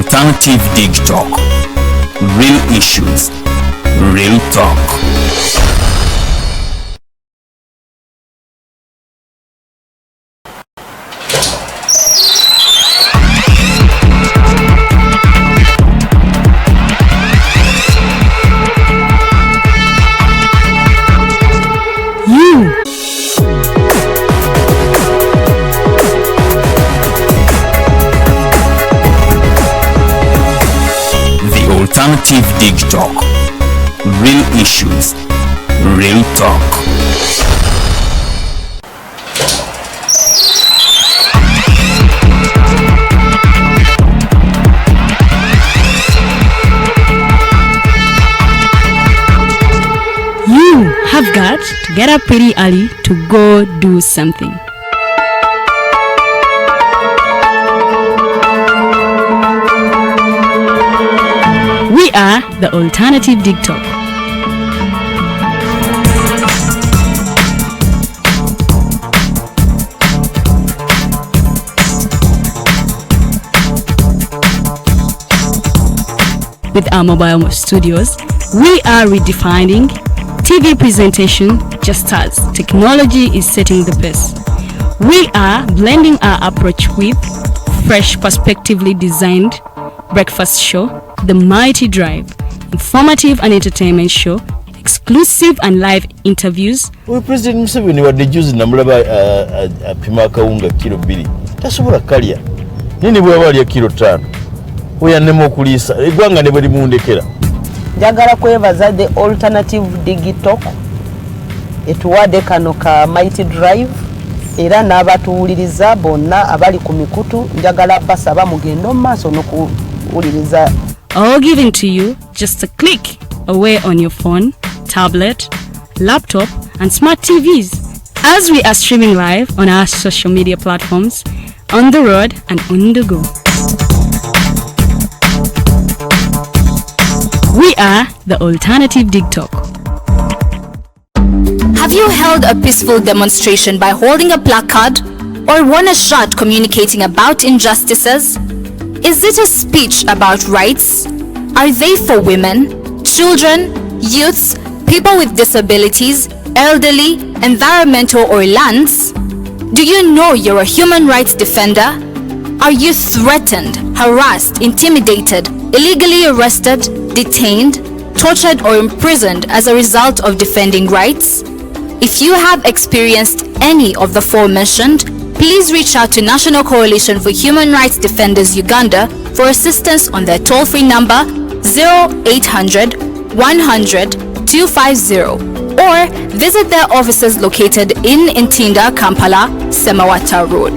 Alternative Dig Talk. Real issues, real talk. Alternative Dig Talk. Real issues, real talk. You have got to get up pretty early to go do something. We are the Alternative Dig Talk. With our mobile studios, we are redefining TV presentation just as technology is setting the pace. We are blending our approach with fresh, perspectively designed breakfast show, The Mighty Drive, informative and entertainment show, exclusive and live interviews. We President Museveni wadde juzi namulaba apima akawunga kilo 2 tasobola kalya nini bwaba alya kilo 5 oyannema okuliisa eggwanga ne bwe limundekera. Njagala kwebaza the Alternative Dig Talk etuwadde kano ka Mighty Drive era n'abatuwuliriza bonna abali ku mikutu njagala basaba mugendo maaso n'okuwuliriza. All given to you just a click away on your phone, tablet, laptop, and smart TVs. As we are streaming live on our social media platforms, on the road and on the go. We are the Alternative Dig Talk. Have you held a peaceful demonstration by holding a placard or won a shot communicating about injustices? Is it a speech about rights? Are they for women, children, youths, people with disabilities, elderly, environmental or lands? Do you know you're a human rights defender? Are you threatened, harassed, intimidated, illegally arrested, detained, tortured or imprisoned as a result of defending rights? If you have experienced any of the forementioned, please reach out to National Coalition for Human Rights Defenders Uganda for assistance on their toll-free number 0800 100 250 or visit their offices located in Ntinda, Kampala, Semawata Road.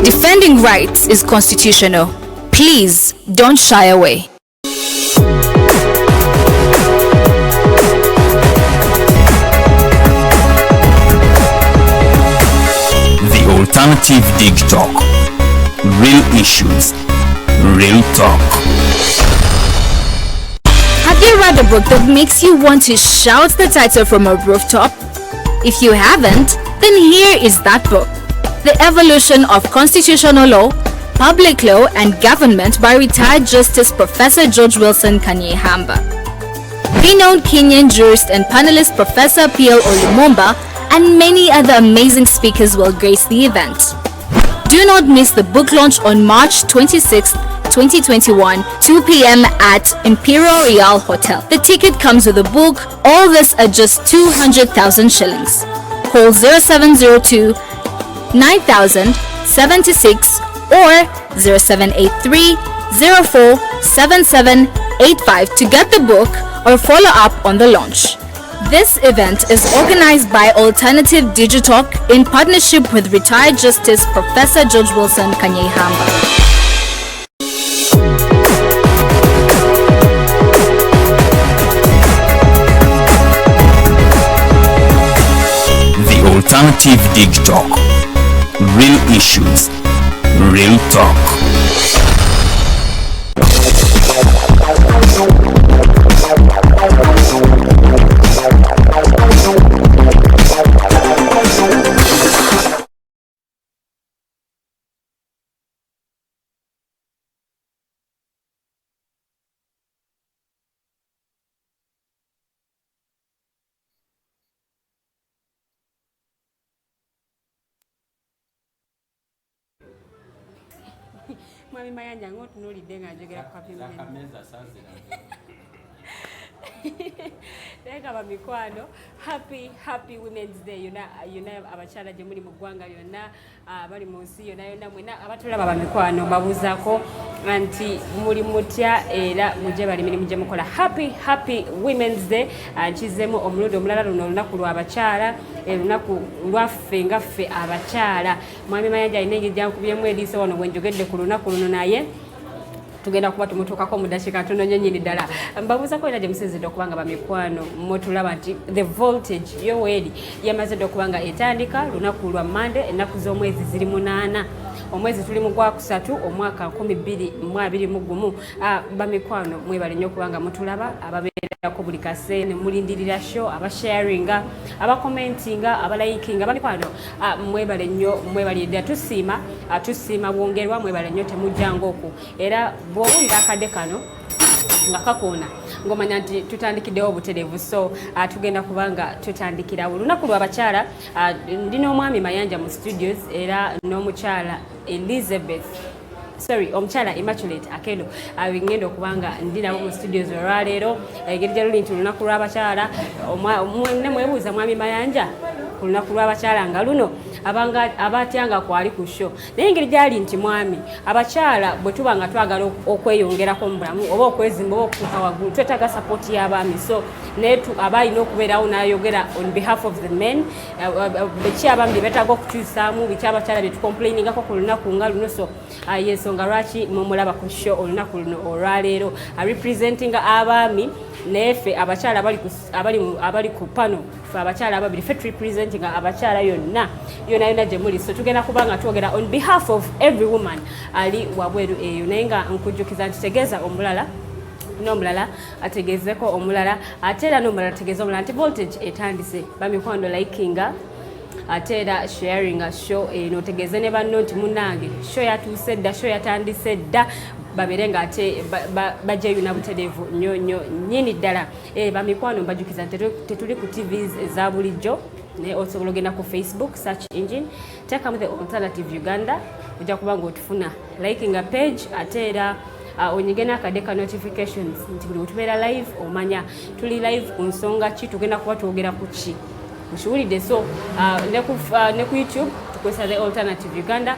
Defending rights is constitutional. Please don't shy away. Alternative Dig Talk. Real issues, real talk. Have you read a book that makes you want to shout the title from a rooftop? If you haven't, then here is that book. The Evolution of Constitutional Law, Public Law and Government by retired Justice Professor George Wilson Kanyehamba. Renowned Kenyan jurist and panelist Professor P.L. Olumumba and many other amazing speakers will grace the event. Do not miss the book launch on March 26, 2021, 2 p.m. at Imperial Real Hotel. The ticket comes with a book, all this at just 200,000 shillings. Call 0702 9000 76 or 0783 04 7785 to get the book or follow up on the launch. This event is organized by Alternative Dig Talk in partnership with retired Justice Professor George Wilson Kanyehamba. The Alternative Dig Talk. Real issues, real talk. Mwami Mayanja ng'otunuulidde ng'ajogera ku Happy Naye bamikwano happy Women's Day yonna abakyala gye muli mu ggwanga lyonna bali mu nsi yonna mwena abatulaba bamikwano babuuzaako nti muli mutya era mujje bali mirimu gye mukola happy Women's Day. Nkizzemu omulundi omulala luno olunaku lw'abakyala olunaku lwaffe nga ffe abakyala. Mwami Mayanja alina engeri gyankubyemu eriiso wano bwe njogedde ku lunaku luno naye tugenda kuba tumutuukako mu ddakiika ntono nnyo nnyini ddala. Mbabuuzako era gye musinzidde okuba nga bamikwano mutulaba nti the voltage yoweeri yamaze dde okuba nga etandika lunaku lwa Monday, ennaku z'omwezi ziri 8. Omwezi tuli mu Gwakusatu omwaka 2021. Bamikwano mwebale nnyo okuba nga mutulaba ababeerako buli kaseera mulindirira show abasharinga abakomentinga abalayikinga. Bamikwano mwebale nnyo mwebale ddala tusiima bwongerwa mwebale nnyo temujjanga oku era bw'owulira akadde kano nga kakoona ng'omanya nti tutandikiddewo obutereevu so tugenda kubanga tutandikirawo lunaku lw'abakyala. Ndina omwami Mayanja mu studios era n'omukyala omukyala Immaculate Akello ngenda okubanga ndinawo mu studios olwaleero. Engeri gye luli nti lunaku lw'abakyala mwenne mwebuuza mwami Mayanja ku lunaku lw'abakyala nga luno abatyanga kwali ku show naye engeri gyali nti mwami abakyala bwe tuba nga twagala okweyongerako mu bulamu oba okwezimba oba okutuuka waggulu twetaaga sapooti y'abaami so naye aba alina okubeerawo n'ayogera on behalf of the men biki abaami bye betaaga okukyusaamu biki abakyala bye tucomplainingako ku lunaku nga luno so yensonga lwaki mumulaba ku show olunaku luno olwaleero representinga abaami naye ffe abakyala abali ku pano ffe abakyala ababiri ffe representing abakyala yonna gye muli so tugenda kubanga twogera on behalf of every woman ali wabweru eyo naye nga nkujjukiza nti tegeeza omulala n'omulala ategeezeko omulala ate era n'omulala ategeeza omulala nti voltage etandise bamikwano likinga ate era sharinga show eno tegeeze ne banno nti munnange show yatuuse dda show yatandise dda babere nga ate bajjayo na butereevu nnyo nnyini ddala. Bamikwano mbajjukiza tetuli ku TVs eza bulijjo naye osobola ogenda ku Facebook search engine teekamu the Alternative Uganda ojja kuba nga otufuna likinga page ate era onyige n'akadde ka notifications nti buli wetubeera live omanya tuli live ku nsonga ki tugenda kuba twogera ku ki mukiwulidde so ne ku YouTube tukozesa the Alternative Uganda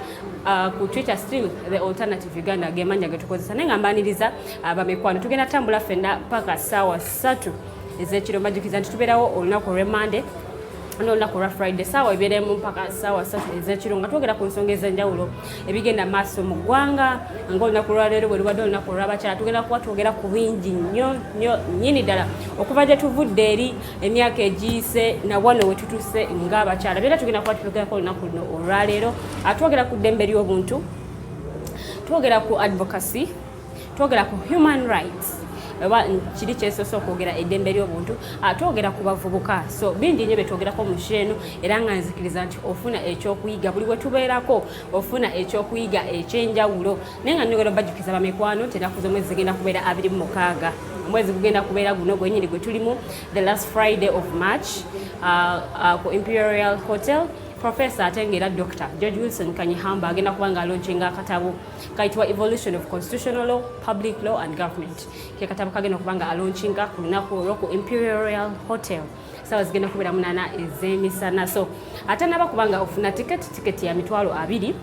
ku Twitter still the Alternative Uganda gemanja getukozesa naye nga mbaniriza bamikwano tugenda tambula ffenna paka ssaawa 3 ez'ekiro mbajjukiza nti tubeerawo olunaku olw'e Monday n'olunaku olwa Friday ssaawa ebeeremu mpaka ssaawa 3 ez'ekiro nga twogera ku nsonga ez'enjawulo ebigenda maaso mu ggwanga ng'olunaku olwaleero bwe lubadde olunaku olw'abakyala tugenda kuba twogera ku bingi nnyo nnyini ddala okuva gye tuvudde eri emyaka egiyise na wano we tutuuse ng'abakyala byera tugenda kuba tuyogerako olunaku luno olwaleero twogera ku ddembe ly'obuntu twogera ku advocacy twogera ku human rights oba kiri kyesoose okwogera eddembe ly'obuntu twogera ku bavubuka so bingi nnyo betwogerako mu sheeno era nga nzikiriza nti ofuna ekyokuyiga buli we tubeerako ofuna ekyokuyiga ekyenjawulo naye nga njogera bajjukiza bamikwano ennaku z'omwezi zigenda kubeera 26 omwezi gugenda kubeera guno gwenyini gwe tulimu the last Friday of March ku Imperial Hotel. Professor atengera Dr. George Wilson Kanyihamba agenda kubanga alaunchinga akatabo kaitwa Evolution of Constitutional Law, Public Law and Government. Ke katabo kagenda kubanga alaunchinga ku lunaku olwo Imperial Hotel. Sawa zigenda kubeera 8 ez'emisana so ate naba kubanga ofuna tiketi ya $20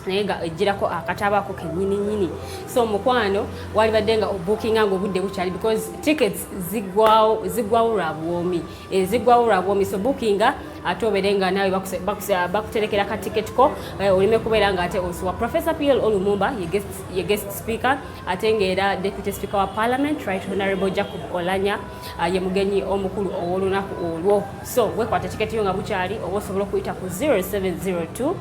naye nga ejjirako akatabo ako kennyini so mukwano walibadde nga obookinga ng'obudde bukyali because tickets ziggwawo lwa bwomi so bookinga ate obeere nga naawe bakuterekera ka ticket ko olime kubeera nga ate osuwa Professor P.L. Olumumba ye guest speaker ate ng'era Deputy Speaker wa Parliament Right Honorable Jacob Olanya ye mugenyi omukulu ow'olunaku olwo so wekwata ticket yo nga bukyali oba osobola okuyita ku 0702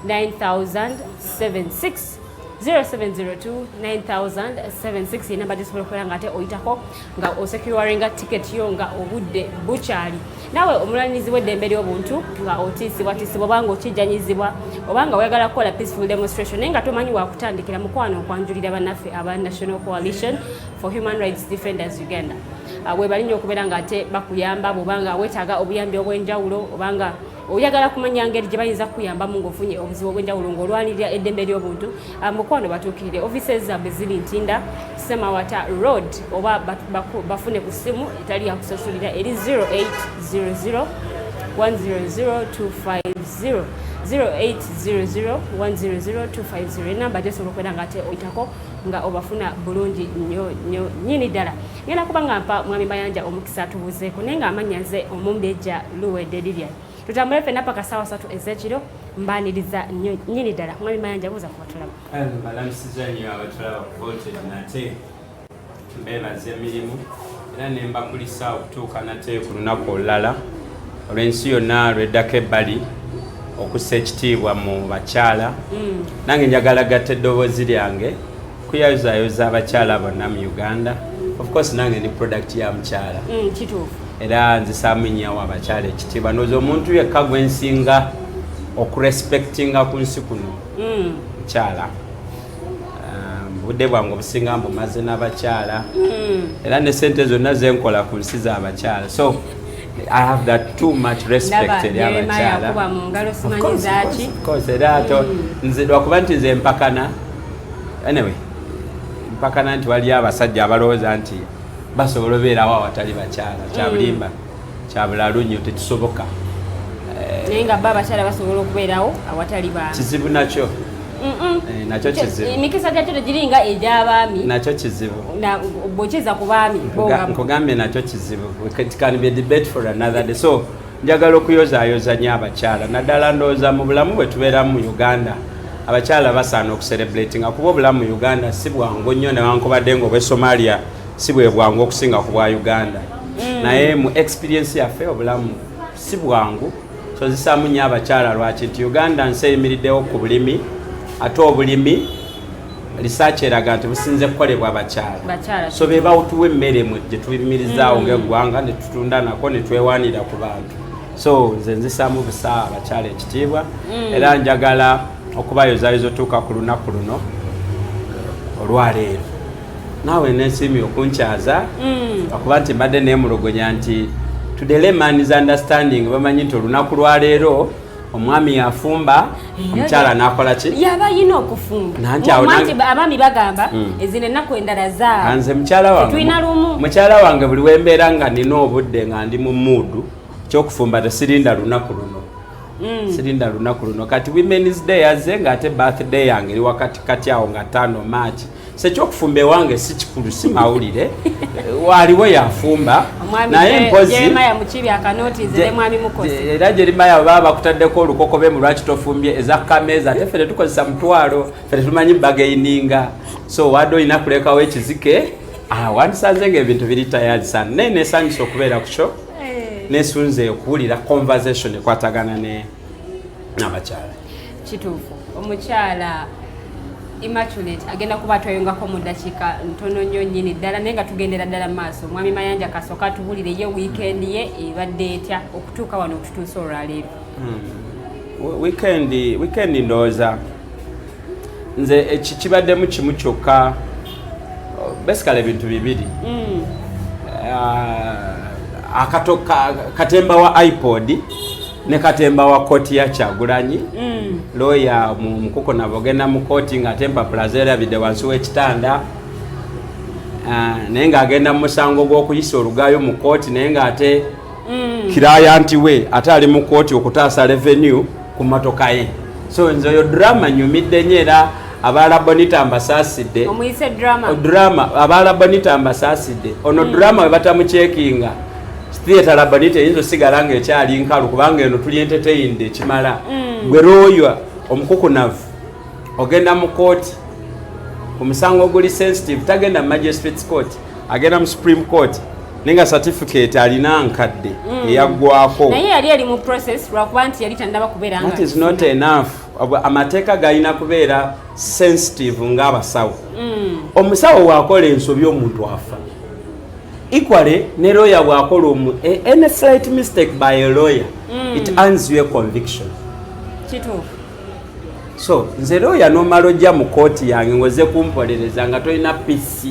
9076 0702 9076 inamba gyesobola okubeera nga ate oyitako nga osecuringa ticket yo nga obudde bukyali nawe omulwanirizi w'eddembe ly'obuntu nga otiisibwatiisibwa obanga okijjanyizibwa obanga oyagala kukola peaceful demonstration naye nga tomanyi wakutandikira mukwano okwanjulira bannaffe aba National Coalition for Human Rights Defenders Uganda weebali nnyo okubeera nga ate bakuyamba bw'obanga weetaaga obuyambi obw'enjawulo obanga oyagala kumanya ngeri gye bayinza kuyambamu ng'ofunye obuzibu obw'enjawulo ng'olwanirira eddembe ly'obuntu, mukwano batuukirire. Offices zaabwe ziri Ntinda Semawata Road, oba bafune ku ssimu etali yakusasulira eri 0800 100 250 0800-100-250 enamba gyosobola okubeera nga ate oyitako nga obafuna bulungi nnyo nnyini ddala. Ngenda kuba nga mpa mwami Mayanja omukisa atubuuzeeko naye nga amanya nze Omumbejja Luwedde Lilian. Tutambule ffenna paka ssaawa 3 ez'ekiro mbaaniriza nnyini ddala. Mwami Mayanja buuza ku batulaba. Mbalamusiza nnyo abatulaba ku voltage nate mbeebaza emirimu era ne mbakulisa okutuuka nate ku lunaku olulala olw'ensi yonna lweddako ebbali okussa ekitiibwa mu bakyala. Nange njagala gatta eddoboozi lyange kuyayozayoza abakyala bonna mu Uganda. Of course nange ndi product ya mukyala. Kituufu. Era nzisaamu nnyo abakyala ekitiibwa. Ndowooza omuntu yekka gwe nsinga okurespectinga ku nsi kuno mukyala. Budde bwange obusinga mbumaze n'abakyala. Era ne ssente zonna zenkola ku nsi z'abakyala. So I have that too much respect eri abakyala. Of course, era ato nze lwakuba nti nze mpakana. Anyway, mpakana nti waliyo abasajja abalowooza nti basobola obeerawo awatali bakyala. Kyabulimba, kyabulalu nnyo, tekisoboka. Naye nga bo abakyala basobola okubeerawo awatali baami. Kizibu nakyo. Nakyo kizibu. Emikisa gyakyo tegiringa egy'abaami. Nakyo kizibu. Bw'okiza ku baami. Nkugambye nakyo kizibu. It can be a debate for another day. So njagala okuyozaayoza nnyo abakyala. Naddala ndowooza mu bulamu bwe tubeeramu mu Uganda abakyala basaana okucelebratinga kuba obulamu mu Uganda si bwangu nnyo newankubadde ng'obwe Somalia si bwe bwangu okusinga ku bwa Uganda. Naye mu experience yaffe obulamu si bwangu. So zisaamu nnyo abakyala lwaki nti Uganda nsi eyimiriddewo ku bulimi ate obulimi research eraga nti businze kukolebwa abakyala. So be bawutuwa emmere gye tuyimirizaawo ng'eggwanga ne tutunda nako ne twewaanira ku bantu. So nze nzisaamu busa abakyala ekitiibwa era njagala okubayozayoza otuuka ku lunaku luno olwaleero. Naawe n'ensiimi okunkyaza okuba nti mbadde neemulugunya nti to the layman's understanding bamanyi nti olunaku lwaleero omwami yafumba omukyala n'akola ki? Yaba yina okufumba. Abaami bagamba ezino ennaku endala zaabwe. Nze mukyala wange buli wembeera nga nina obudde nga ndi mu muudu kyokufumba tesirinda lunaku luno. Sirinda lunaku luno. Kati Women's Day yazze ng'ate birthday yange eri wakati awo nga 5 March. Sekyokufumba ewange si kikulu si mawulire. Waliwo yafumba. Naye mpozi Jeremiah Mukibi akanoti nzire mwami mukozi. Era Jeremiah baba bakutaddeko olukokobe mu lwaki tofumbye eza kameza ate fere tukozesa mutwalo fere tumanyi bagaininga. So wado ina kulekawo ekizike wandisanze ng'ebintu biri tayari sana. Naye nesanyusa okubeera ku show. Nesunze okuwulira conversation ekwatagana n'abakyala. Kituufu. Omukyala Immaculate agenda kuba tweyongako mu ddakiika ntono nnyo nnyini ddala naye nga tugendera ddala mu maaso. Mwami Mayanja kasooka tuwulire ye weekend ye ebadde etya okutuuka wano okututuusa olwaleero. Weekend ndowooza nze kibaddemu kimu kyokka basically ebintu bibiri. Katemba wa iPod ne katemba wa koti ya Kyagulanyi. Lawyer mu mukuko nabo genda mu koti nga tempa plazera bide wansi w'ekitanda. Naye ng'agenda mu musango gw'okuyisa olugayo mu koti naye ng'ate kirayanti we ate ali mu koti okutaasa revenue ku mmotoka ye. So nze oyo drama nyumidde nnyo era abaala bonita ambasaasidde. Omuyise drama. Drama abaala bonita ambasaasidde. Ono drama we batamucekinga. Theatre labanite yinzo sigala ng'ekyali nkalu kubanga eno tuli entertained ekimala. Gwe lawyer omukukunavu ogenda mu court ku musango oguli sensitive tagenda mu magistrates court agenda mu Supreme Court nenga certificate alina nkadde eyaggwako. Naye yali ali mu process lwakuba nti yali tandaba kubeera nga. That is not enough. Amateeka galina kubeera sensitive ng'abasawo. Omusawo waakola ensobi omuntu afa. Equally, ne lawyer bw'akola any slight mistake by a lawyer, it earns you a conviction. Kituufu. So, nze lawyer n'omala ojja mu kooti yange ngoze kumpolereza nga tolina PC.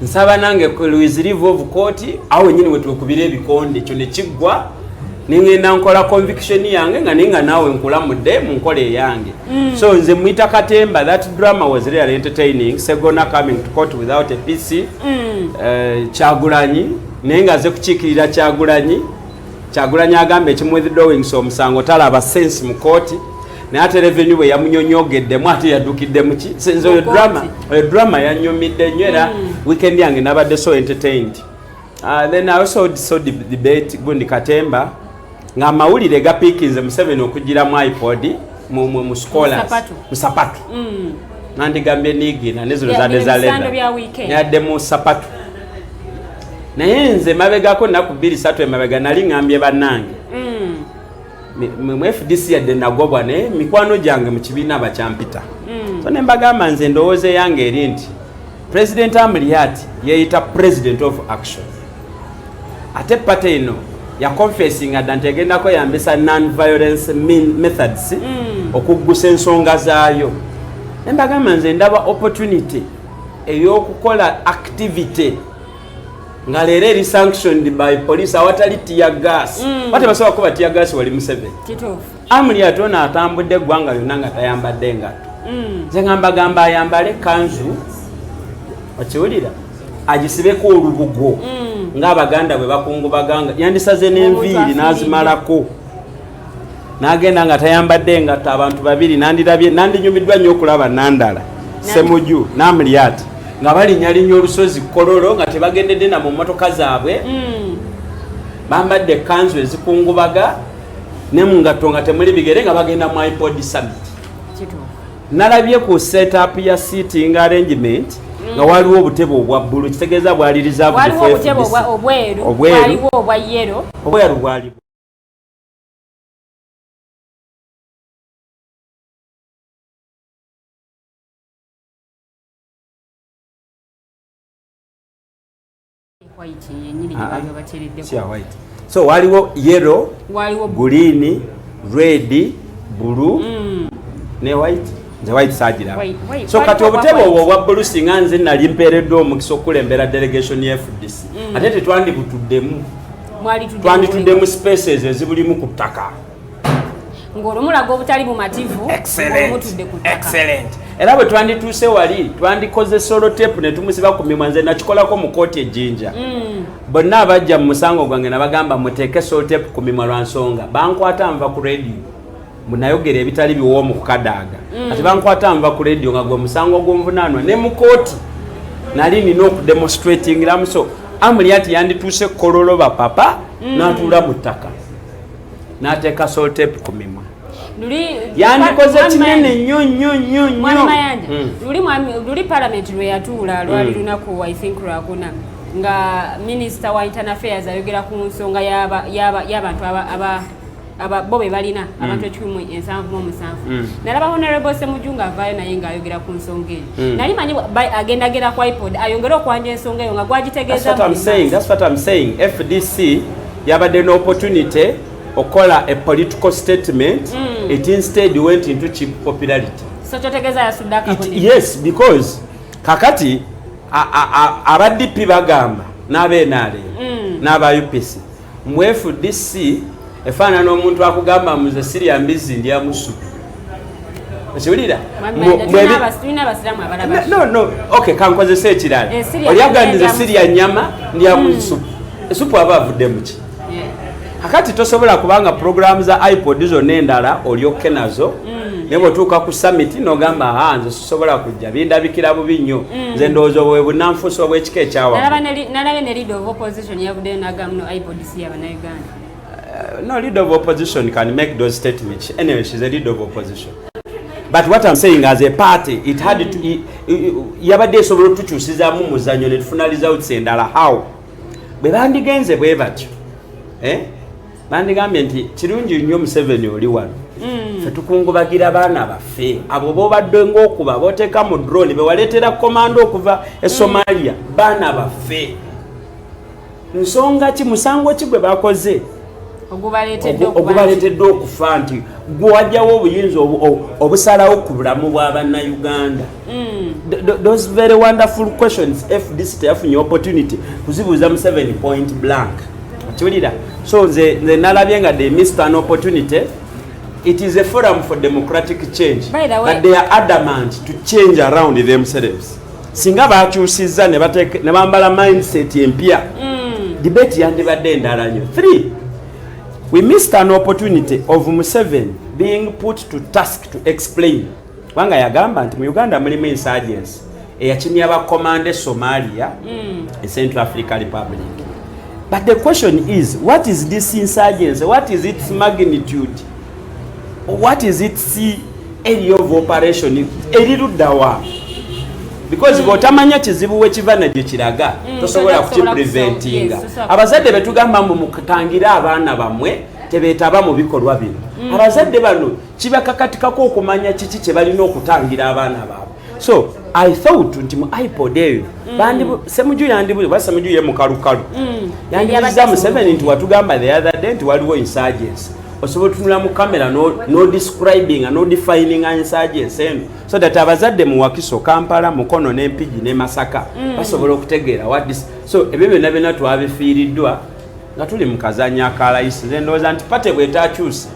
Nsaba nange with leave of court, awo nyini we tukubira ebikonde kyo ne kiggwa ningenda nkola conviction yange nga ninga nawe nkulamudde mu nkola eyange. So nze mwita Katemba. That drama was really entertaining. Segona coming to court without a PC. Kyagulanyi nenga ze kukiikirira Kyagulanyi agambe ekimwithdrawing so omusango talaba sense mu court. Naye ate revenue we yamunyonyogeddemu ate yaddukidde muki senze oyo drama yanyumidde nnyo era weekend yange nabadde so entertained. Then I also saw the debate gundi Katemba nga amawulire gapiikinze Museveni okugira mu iPod mu scholars musapatu nandigambye niigina nezino zadde zalenda yadde mu sapatu naye nze mabegako nnaku 2-3 emabega nali ngambye bannange mu FDC yadde nagobwa naye mikwano gyange mu kibiina bakyampita so ne mbagamba nze ndowooza yange eri nti President Amuriat yeeyita President of Action ate pate ino ya confessing nti egendako yambisa non-violence methods okuggusa ensonga zaayo ne mbagamba nze ndaba opportunity ey'okukola activity nga leero eri sanctioned by police awatali tear gas bate basobola kuba tear gas wali Museveni Amuriat ono atambudde eggwanga lyonna nga tayambadde ngatto nze ngambagamba ayambale kanzu okiwulira agisibeko olubugo ng'Abaganda bwe bakungubaganga yandisaze n'enviiri n'azimalako n'agenda nga tayambadde ngatto abantu babiri nandinyumiddwa nnyo okulaba Nandala Ssemuju n'Amuriat nga balinnyalinnya olusozi Kololo nga tebagendedde na mu mmotoka zaabwe bambadde kanzu ezikungubaga ne mu ngatto nga temuli bigere nga bagenda mu iPod Summit. Nalabye ku setup ya seating arrangement nga waliwo obutebe obwa bbulu kitegeeza bwali reserve waliwo obutebe obweru waliwo obwa yellow obweru bwaliwo so waliwo yellow green red blue ne white the white sajira so kati obutebe obwo obwa blue singa nze nali mpeereddwa omukisa okulembera delegation ya FDC ate tetwandibuttuddemu twandituddemu spaces ezibulimu ku ttaka ng'olumulaga obutali bumativu ng'olumutudde ku ttaka excellent era bwe twandituuse wali twandikoze solo tape ne tumusiba ku mimwa nze nakikolako mu kooti ejjinja bonna abajja mu musango gwange nabagamba muteeke solo tape ku mimwa lwa nsonga bankwata nva ku radio munayogera ebitali biwoomu kukadaaga ati bankwata nva ku radio nga gwe musango gw'onvunaanwa ne mu kooti nali nina okudemonstratingiramu so Amuriat yandituuse Kololo bapapa n'atuula mu ttaka n'ateeka solo tape ku mimwa yandikoze kinene nnyo Mayanja luli parliament lwe yatuula lwali lunaku I think lwakuna nga minister wa internal affairs ayogera ku nsonga y'abantu bo be balina abantu 177 nalaba honorable Ssemuju ng'avaayo naye ng'ayogera ku nsonga eyo nali manyi agendagera ku iPod ayongera okwanja ensonga eyo nga gwagitegeeza that's what I'm saying FDC yabadde n'opportunity okola a political statement it instead went into cheap popularity so kyotegeeza yasuddaka yes because kakati abaddipi bagamba n'abeenaale n'aba UPC mu FDC efaana n'omuntu akugamba muze Syria mbizi ndya musupu okiwulira no okay kankozesa ekirala olyagandize Syria nyama ndya musupu esupu aba avudde muki kakati tosobola kubanga programu za iPod zonna endala olyokke nazo naye bw'otuuka ku summit n'ogamba nze sisobola kujja bindabikira bubi nnyo nze ndowooza obwe bunnanfuusa obw'ekika ekyawannalabe ne leader of opposition yavuddeyo n'agamu no iPod si y'abannayuganda no leader of opposition can make those statements anyway she's a leader of opposition but what I'm saying as a party it had to yabadde esobola otukyusizaamu muzannyo ne tufuna results endala how bwe bandigenze bwe batyo bandigambye nti kirungi nnyo Museveni oli wano ffe tukungubagira baana baffe abo b'obadde ng'okuba b'oteeka mu drone be waleetera komando okuva e Somalia baana baffe nsonga ki musango ki gwe bakoze ogubaleetedde okufa nti gwe wajjawo obuyinza obusalawo ku bulamu bw'abannayuganda those very wonderful questions FDC teyafunye opportunity kuzibuuza Museveni point blank kiwulira So nze nalabye nga they missed an opportunity. It is a forum for democratic change, By the way, but they are adamant to change around themselves. Singa bakyusizza ne bambala mindset empya, debate yandibadde endala nnyo. 3, we missed an opportunity of Museveni being put to task to explain. Wanga yagamba nti mu Uganda mulimu insurgency eyakimya abakomande Somalia in Central African Republic. But the question is, what is this insurgency? What is its magnitude? What is its area of operation? Eriruddawa. Because bw'otamanya kizibu wekiva nakyo kiraga tosobola kukipreventinga. Abazadde betugamba mukutangira abaana bamwe tebeetaba mu bikolwa bino. Abazadde bano kibakakatikako okumanya kiki kye balina okutangira abaana baabwe. So I thought nti mu iPod eyo Ssemujju yandibuze bwa Ssemujju ye mukalukalu yandibuza Museveni nti watugamba the other day nti waliwo insurgency. Osobola tunula mu kamera no describing and no defining insurgency eno so that abazadde mu Wakiso, Kampala, Mukono n'Empigi ne Masaka basobola okutegeera what this. So ebyo byonna byonna twabifiiriddwa nga tuli mu kazanya akalayisi. Nze ndowooza nti pate bwetaakyuse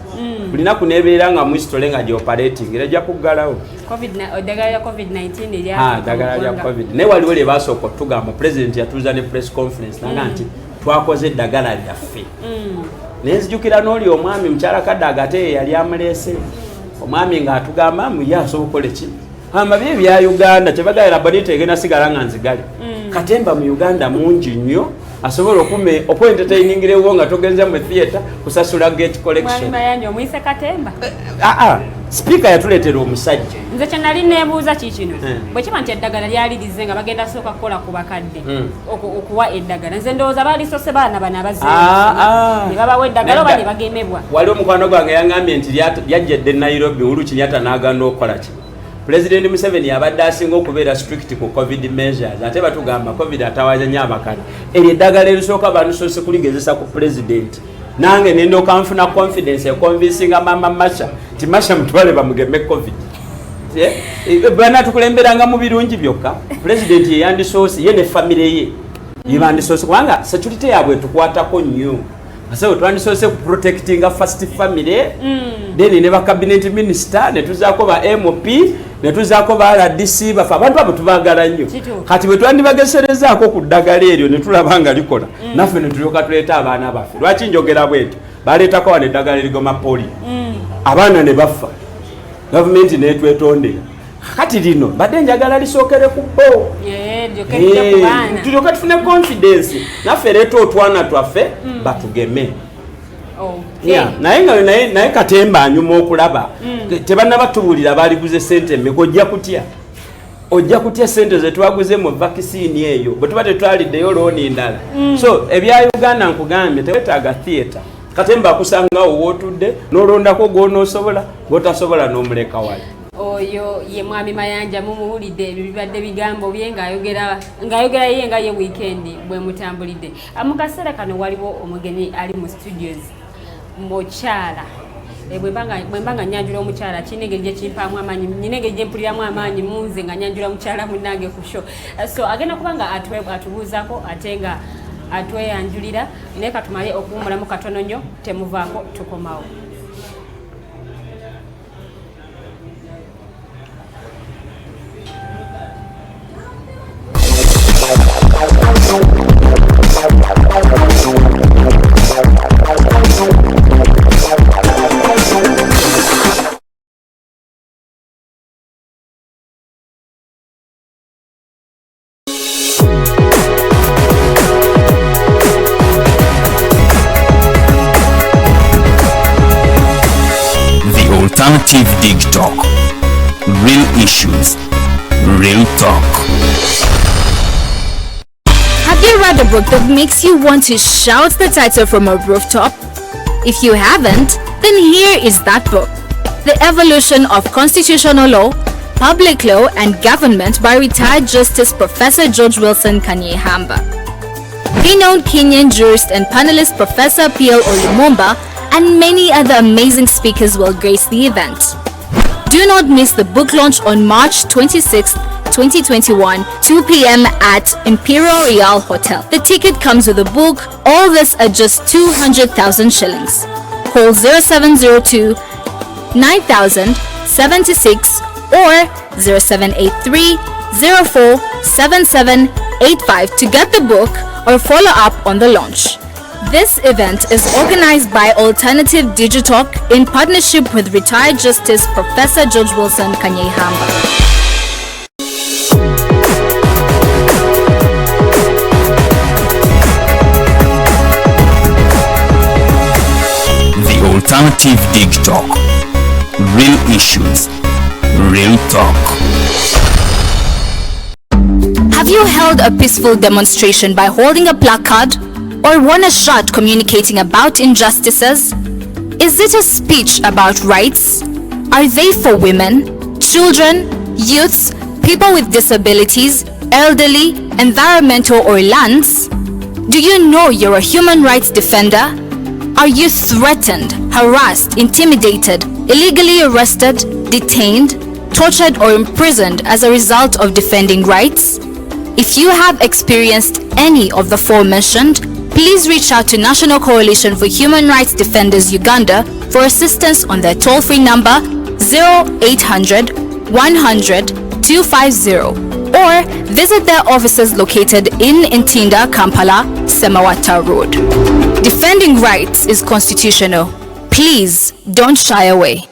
buli naku neebeera nga mu history nga gy'operating era ejja kuggalawo eddagala lya COVID-19 eddagala lya COVID. Naye waliwo lye baasooka okutugamba President yatuuza ne press conference naga nti twakoze eddagala lyaffe. Naye nzijukira n'oli omwami mukyala Kaddaga ate yali amuleese omwami ng'atugamba muye asobola okukola ki amabi ebya Uganda kyebagala Bonita egenda sigala nga nzigale Katemba mu Uganda mungi nnyo asobola okwentertainingirewo nga togenza mu theatre kusasula gate collection. Mayanja omuyise Katemba? Speaker yatuleetera omusajja. Nze kye nali neebuuza kikino bwe kiba nti eddagala lyali lizze nga bagenda sooka kukola ku bakadde okuwa eddagala nze ndowooza baalisose baana bano abazze ne babawa eddagala oba ne bagemebwa. Waliwo mukwano gwange yangambye nti lyajjedde Nairobi Uhuru Kenyatta n'agenda okukola ki. President Museveni yabadde asinga okubeera strict ku COVID measures ate batugamba COVID atawanya abakadde. Eryo eddagala erisooka banusoose kuligezesa ku president. Nange nendoka nfuna confidence econvincinga mama Masha ti Masha mutwale bamugeme COVID. Bwana tukulemberanga mu birungi byokka. President ye yandisoose ye ne family ye. Yibandisoose kubanga security yabwe tukwatako nnyo. Ase twandisoose ku protecting first family. Then ne ba cabinet minister ne tuzaako ba MOP ne tuzaako ba RDC bafa abantu abo tubagala nnyo. Kati bwe twandibageserezaako ku ddagala eryo ne tulabanga likola. Naffe ne tulyoka tuleeta abaana baffe. Lwaki njogera bwetu baleetako wane eddagala erigoma poli. Abaana ne bafa. Gavumenti netwetondera. Kati lino badde njagala lisookere ku bo. Tulyoka tufune confidence naffe leeta otwana twaffe batugeme. Naye Katemba anyuma okulaba tebannabatubuulira baliguze sente mmeka ojja kutya sente zetwaguze mu vaccine eyo bwe tuba tetwaliddeyo looni ndala. So ebya Uganda nkugambye tewetaaga theatre. Katemba akusangawo wootudde n'olondako gw'onoosobola gw'otasobola n'omuleka wali. Oyo ye mwami Mayanja mumuwulidde ebyo bibadde bigambo bye ng'ayogera ye nga ye weekend bwe mutambulidde. Mu kaseera kano waliwo omugenyi ali mu studios mukyala bwembanga nyanjula omukyala kina engeri gye kimpaamu amaanyi nyina engeri gye mpuliramu amaanyi munze nga nyanjula mukyala munnange ku show. So agenda kubanga atubuuzaako ate nga atweyanjulira naye katumale okuwumulamu katono nnyo temuvaako tukomawo. Alternative Dig Talk. Real issues, real talk. Have you read a book that makes you want to shout the title from a rooftop? If you haven't, then here is that book. The Evolution of Constitutional Law, Public Law and Government by retired Justice Professor George Wilson Kanyehamba. Renowned Kenyan jurist and panelist Professor P.L. Olumumba and many other amazing speakers will grace the event. Do not miss the book launch on March 26th 2021, 2 p.m. at Imperial Real Hotel. The ticket comes with a book, all this at just 200,000 shillings. Call 0702 9000 76 or 0783 04 7785 to get the book or follow up on the launch. This event is organized by Alternative Digital in partnership with retired Justice Professor George Wilson Kanyehamba. The Alternative Digital. Real issues, real talk. Have you held a peaceful demonstration by holding a placard or won a shot communicating about injustices? Is it a speech about rights? Are they for women, children, youths, people with disabilities, elderly, environmental or lands? Do you know you're a human rights defender? Are you threatened, harassed, intimidated, illegally arrested, detained, tortured or imprisoned as a result of defending rights? If you have experienced any of the forementioned, please reach out to National Coalition for Human Rights Defenders Uganda for assistance on their toll-free number 0800 100 250 or visit their offices located in Ntinda, Kampala, Semawata Road. Defending rights is constitutional. Please don't shy away.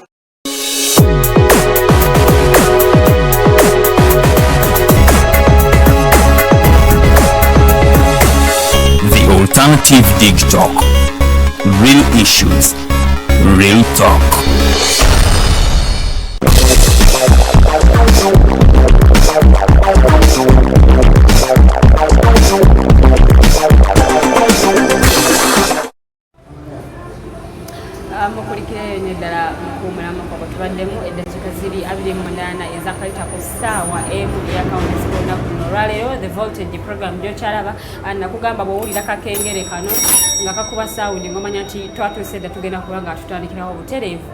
Alternative Digital. Real issues, real talk. Mukulikira neddala mukuumulamu kwa tubaddemu eddakiika ziri 28 ezakayita ku ssaawa emu eyakawunti olunaku luno olwaleero the voltage program gyokyalaba nakugamba bw'owulira kakengere kano nga kakuba saawundi ng'omanya nti twatuuse dda tugenda kuba nga tutandikirawo obutereevu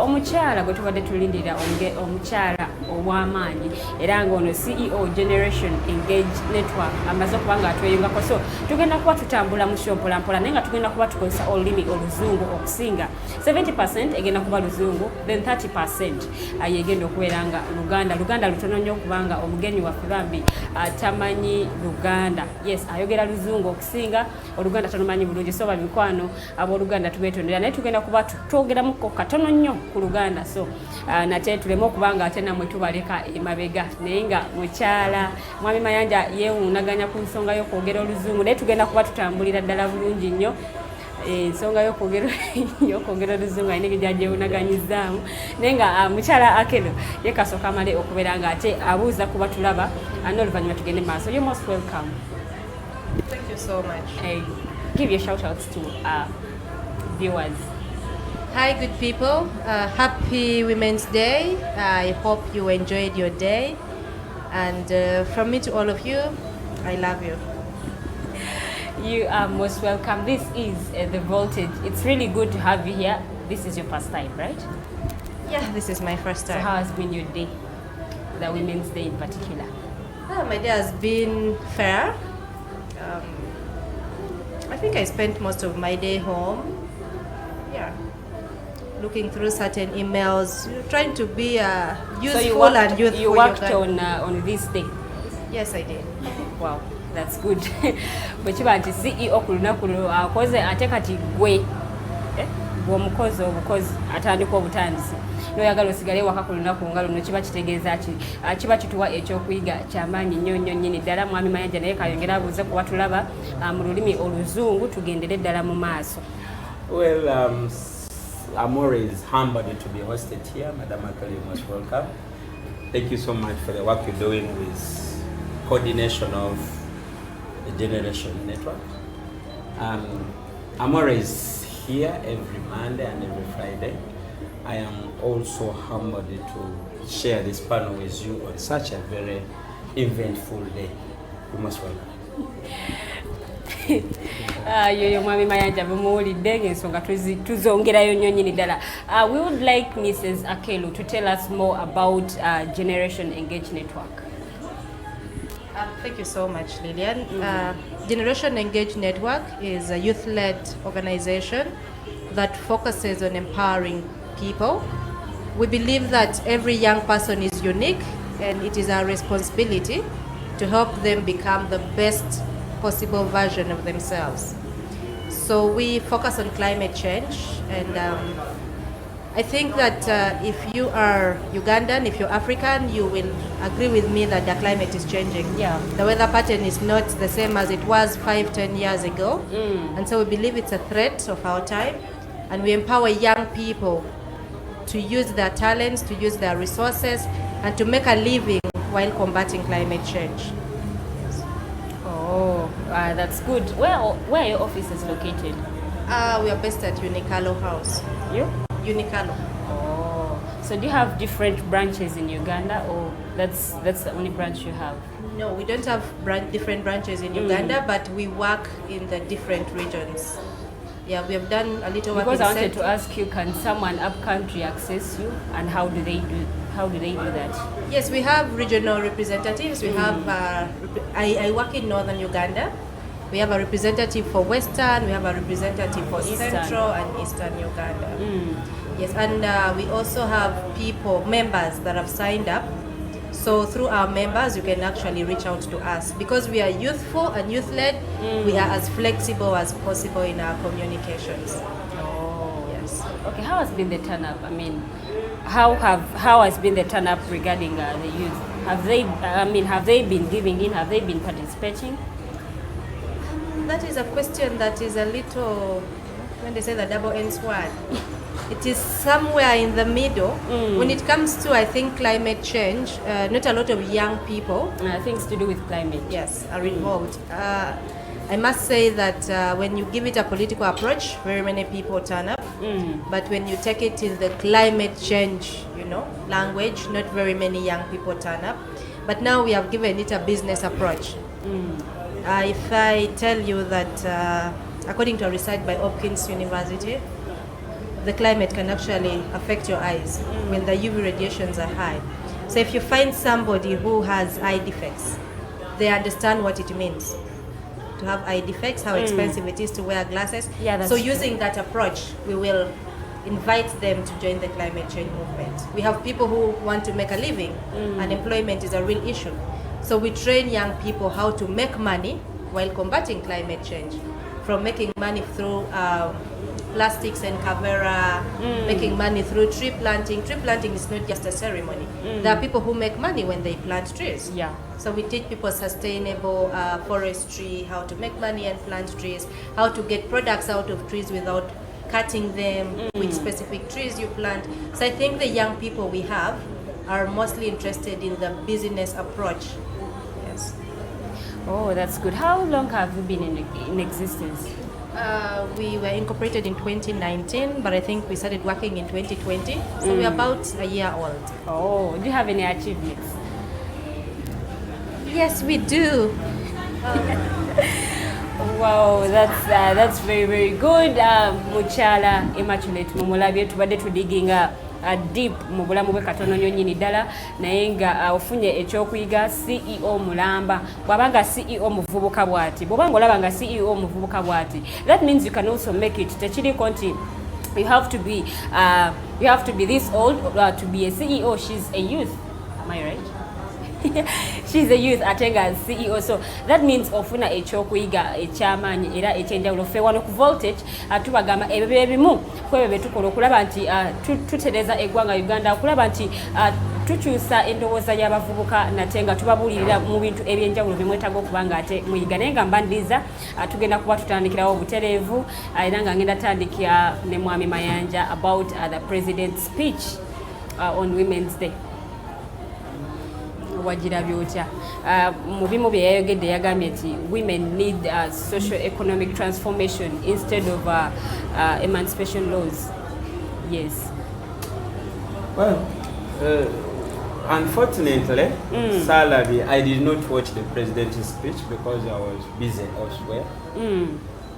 omukyala gwe tubadde tulindirira omukyala ow'amaanyi era ng'ono CEO Generation Engage Network amaze okuba nga atweyungako so tugenda kuba tutambula mu show mpolampola naye nga tugenda kuba tukozesa olulimi oluzungu okusinga 70% egenda kuba luzungu then 30% yegenda okubeera nga Luganda lutono nnyo okubanga omugenyi waffe bambi tamanyi Luganda yes ayogera luzungu okusinga Oluganda talumanyi bulungi so bamikwano abooluganda tubetondera naye tugenda kuba twogeramuko katono nnyo ku Luganda so nate tuleme okubanga ate namwe tubaleka emabega naye nga mukyala mwami Mayanja yeewuunaganya ku nsonga y'okwogera oluzungu naye tugenda kuba tutambulira ddala bulungi nnyo ensonga y'okwogera oluzungu alina ebyagyewunaganyizaamu naye nga mukyala Akello ye kasooka amale okubeera nga ate abuuza kuba tulaba n'oluvannyuma tugende maaso. You're most welcome. Thank you so much. Give your shout outs to viewers. Hi good people, happy Women's Day. I hope you enjoyed your day and from me to all of you, I love you. You are most welcome. This is The Voltage. It's really good to have you here. This is your first time, right? Yeah, this is my first time. So how has been your day? The Women's Day in particular? My day has been fair. I think I spent most of my day home. Yeah. Looking through certain emails, trying to be useful and youthful. You worked on this day? Yes, I did. Wow. That's good. But you want to see ku lunaku akoze ate kati gwe bw'omukozi obukozi atandika obutandisi n'oyagala osigale waka ku lunaku nga luno kiba kitegeeza ki kiba kituwa ekyokuyiga kyamaanyi nnyo nnyo nnyini ddala. Mwami Mayanja naye kayongera abuuze kuba tulaba mu lulimi oluzungu tugendere ddala mu maaso. Well, Amore is humbled to be hosted here. Madam Akello, you're most welcome. Thank you so much for the work you're doing with coordination of the Generation Network. Amore is here every Monday and every Friday. I am also humbled to share this panel with you on such a very eventful day. You're most welcome. Yoyo mwami Mayanja bumuwulidde ng'ensonga tuzongerayo nnyo nnyini ddala. We would like Mrs. Akello to tell us more about Generation Engage Network. Thank you so much, Lilian. Generation Engage Network is a youth-led organization that focuses on empowering people. We believe that every young person is unique, and it is our responsibility to help them become the best possible version of themselves. So we focus on climate change, and I think that if you are Ugandan, if you're African, you will agree with me that the climate is changing. Yeah. The weather pattern is not the same as it was 5-10 years ago. And so we believe it's a threat of our time, and we empower young people to use their talents, to use their resources, and to make a living while combating climate change. Oh, that's good. Well, where are your offices located? We are based at Akello House. You? Akello. Oh, so do you have different branches in Uganda, or that's the only branch you have? No, we don't have different branches in Uganda, but we work in the different regions. Yeah, we have done a little work. Because in I wanted to ask you, can someone up country access you, and how do they do that? Yes, we have regional representatives. We have I work in northern Uganda. We have a representative for Western, we have a representative for Central and Eastern Uganda. Yes, and we also have members that have signed up. So through our members, you can actually reach out to us. Because we are youthful and youth-led, we are as flexible as possible in our communications. Oh. Yes. Okay, how has been the turn-up? I mean, how has been the turn-up regarding the youth? Have they been giving in? Have they been participating? That is a question that is a little, when they say the double-edged sword, it is somewhere in the middle. When it comes to, I think, climate change, not a lot of young people. Things to do with climate. Yes, are involved. I must say that when you give it a political approach, very many people turn up. But when you take it in the climate change, language, not very many young people turn up. But now we have given it a business approach. If I tell you that, according to a research by Hopkins University, the climate can actually affect your eyes when the UV radiations are high. So if you find somebody who has eye defects, they understand what it means to have eye defects, how expensive it is to wear glasses. Yeah, that's so using that approach, we will invite them to join the climate change movement. We have people who want to make a living, and employment is a real issue. So we train young people how to make money while combating climate change, from making money through plastics and Kavera, making money through tree planting. Tree planting is not just a ceremony. There are people who make money when they plant trees. Yeah. So we teach people sustainable forestry, how to make money and plant trees, how to get products out of trees without cutting them, which specific trees you plant. So I think the young people we have are mostly interested in the business approach. Yes. Oh, that's good. How long have you been in existence? We were incorporated in 2019, but I think we started working in 2020. So we're about a year old. Oh, do you have any achievements? Yes, we do. Wow, that's very, very good. Muchala Immaculate mumulabye tubadde tudiginga deep mu bulamu bwe katono nnyo nnyini ddala naye nga ofunye ekyokuyiga CEO mulamba bw'abanga CEO muvubuka bw'ati bw'obanga olaba nga CEO muvubuka bw'ati that means you can also make it tekiriko nti you have to be this old to be a CEO. She's a youth, am I right? She's a youth atenga CEO, so that means ofuna ekyokuyiga ekyamaanyi era ekyenjawulo ffe wano ku Voltage tubagamba ebyo ebimu kwebyo bye tukola okulaba nti tutereza eggwanga Uganda okulaba nti tukyusa endowooza y'abavubuka nate nga tubabuulirira mu bintu ebyenjawulo bye mwetaaga okuba nga ate muyiga naye nga mbandiriza tugenda kuba tutandikirawo obutereevu era nga ngenda tandikira ne mwami Mayanja about the president's speech on Women's Day. Wagira byotya mu bimu bye yayogedde yagambye nti women need socio-economic transformation instead of emancipation laws. Yes. Well, unfortunately, sadly, I did not watch the president's speech because I was busy elsewhere.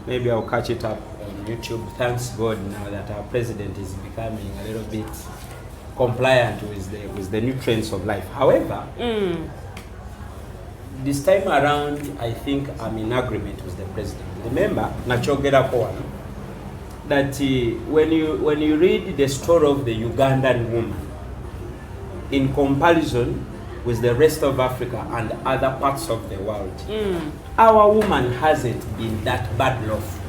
Maybe I'll catch it up on YouTube. Thanks God now that our president is becoming a little bit compliant with the new trends of life. However, this time around, I think I'm in agreement with the president. Remember, nachogera one, that when you read the story of the Ugandan woman, in comparison with the rest of Africa and other parts of the world, our woman hasn't been that bad off.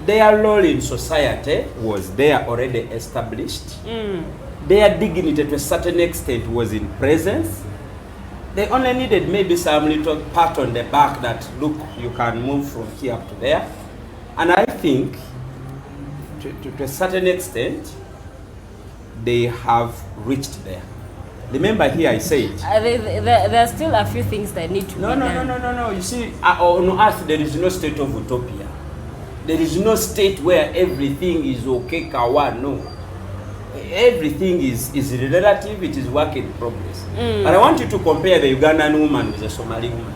Their role in society was there already established. Their dignity to a certain extent was in presence. They only needed maybe some little pat on the back that, look, you can move from here up to there. And I think, to a certain extent, they have reached there. Remember here I said... there are still a few things that need to be done. No. You see, on earth there is no state of utopia. There is no state where everything is okay, kawa, no. Everything is relative, it is work in progress. But I want you to compare the Ugandan woman with the Somali woman.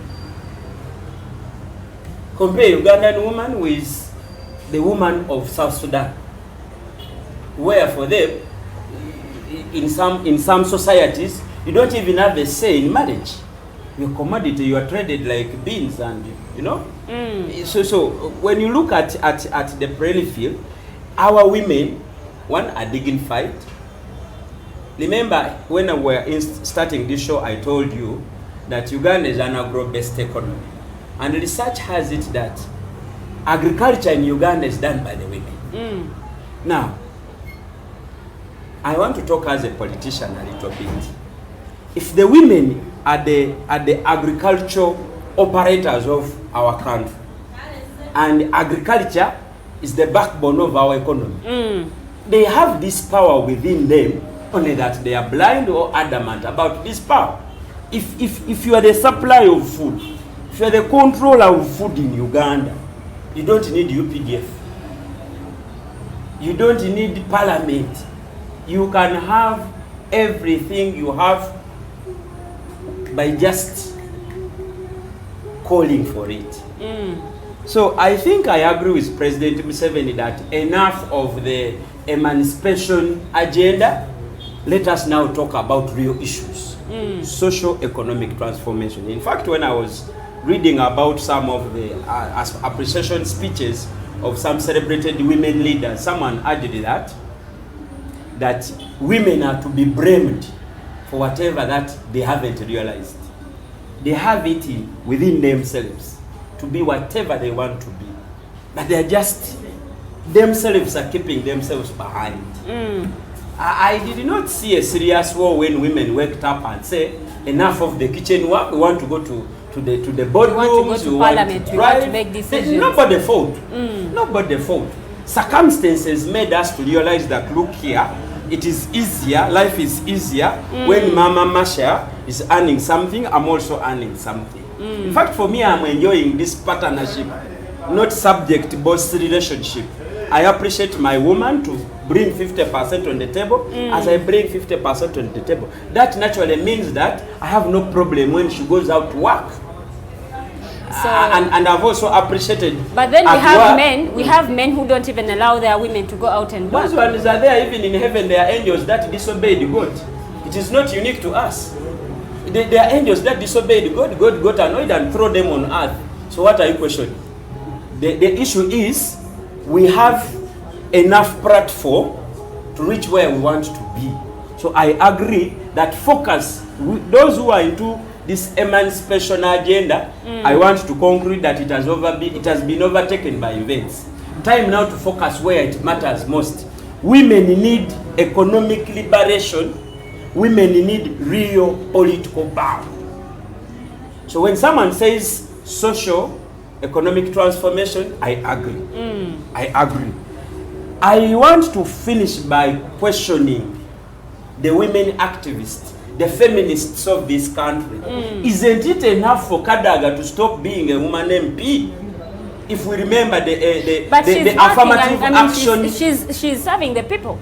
Compare Ugandan woman with the woman of South Sudan, where for them, in some societies, you don't even have a say in marriage. Your commodity, you are traded like beans, and you know. So when you look at the playing field, our women, one, are dignified. Remember when we were starting this show, I told you that Uganda is an agro-based economy, and research has it that agriculture in Uganda is done by the women. Now, I want to talk as a politician a little bit. If the women are the agricultural operators of our country, and agriculture is the backbone of our economy, they have this power within them, only that they are blind or adamant about this power. If you are the supply of food, if you are the controller of food in Uganda, you don't need UPDF. You don't need parliament. You can have everything you have by just calling for it. So I think I agree with President Museveni that enough of the emancipation agenda. Let us now talk about real issues. Socio-economic transformation. In fact, when I was reading about some of the appreciation speeches of some celebrated women leaders, someone added that women are to be blamed for whatever that they haven't realized. They have it within themselves to be whatever they want to be, but they are just themselves are keeping themselves behind. I did not see a serious war when women waked up and say, enough of the kitchen work, we want to go to the boardrooms, we want to go to parliament, we want to make decisions. Nobody fought. Nobody fought. Circumstances made us to realize that, look here, it is easier, life is easier when Mama Masha is earning something, I'm also earning something. In fact, for me, I'm enjoying this partnership, not subject-based relationship. I appreciate my woman to bring 50% on the table as I bring 50% on the table. That naturally means that I have no problem when she goes out to work. So, and I've also appreciated. But then we have men who don't even allow their women to go out and work. Those ones are there, even in heaven, they are angels that disobeyed God. It is not unique to us. They are angels that disobeyed God. God got annoyed and threw them on earth. So what are you questioning? The issue is, we have enough platform to reach where we want to be. So I agree that focus, those who are into this emancipation agenda, I want to conclude that it has been overtaken by events. Time now to focus where it matters most. Women need economic liberation. Women need real political power. So when someone says social economic transformation, I agree. I agree. I want to finish by questioning the women activists, the feminists of this country. Isn't it enough for Kadaga to stop being a woman MP? If we remember the affirmative action, she's serving the people.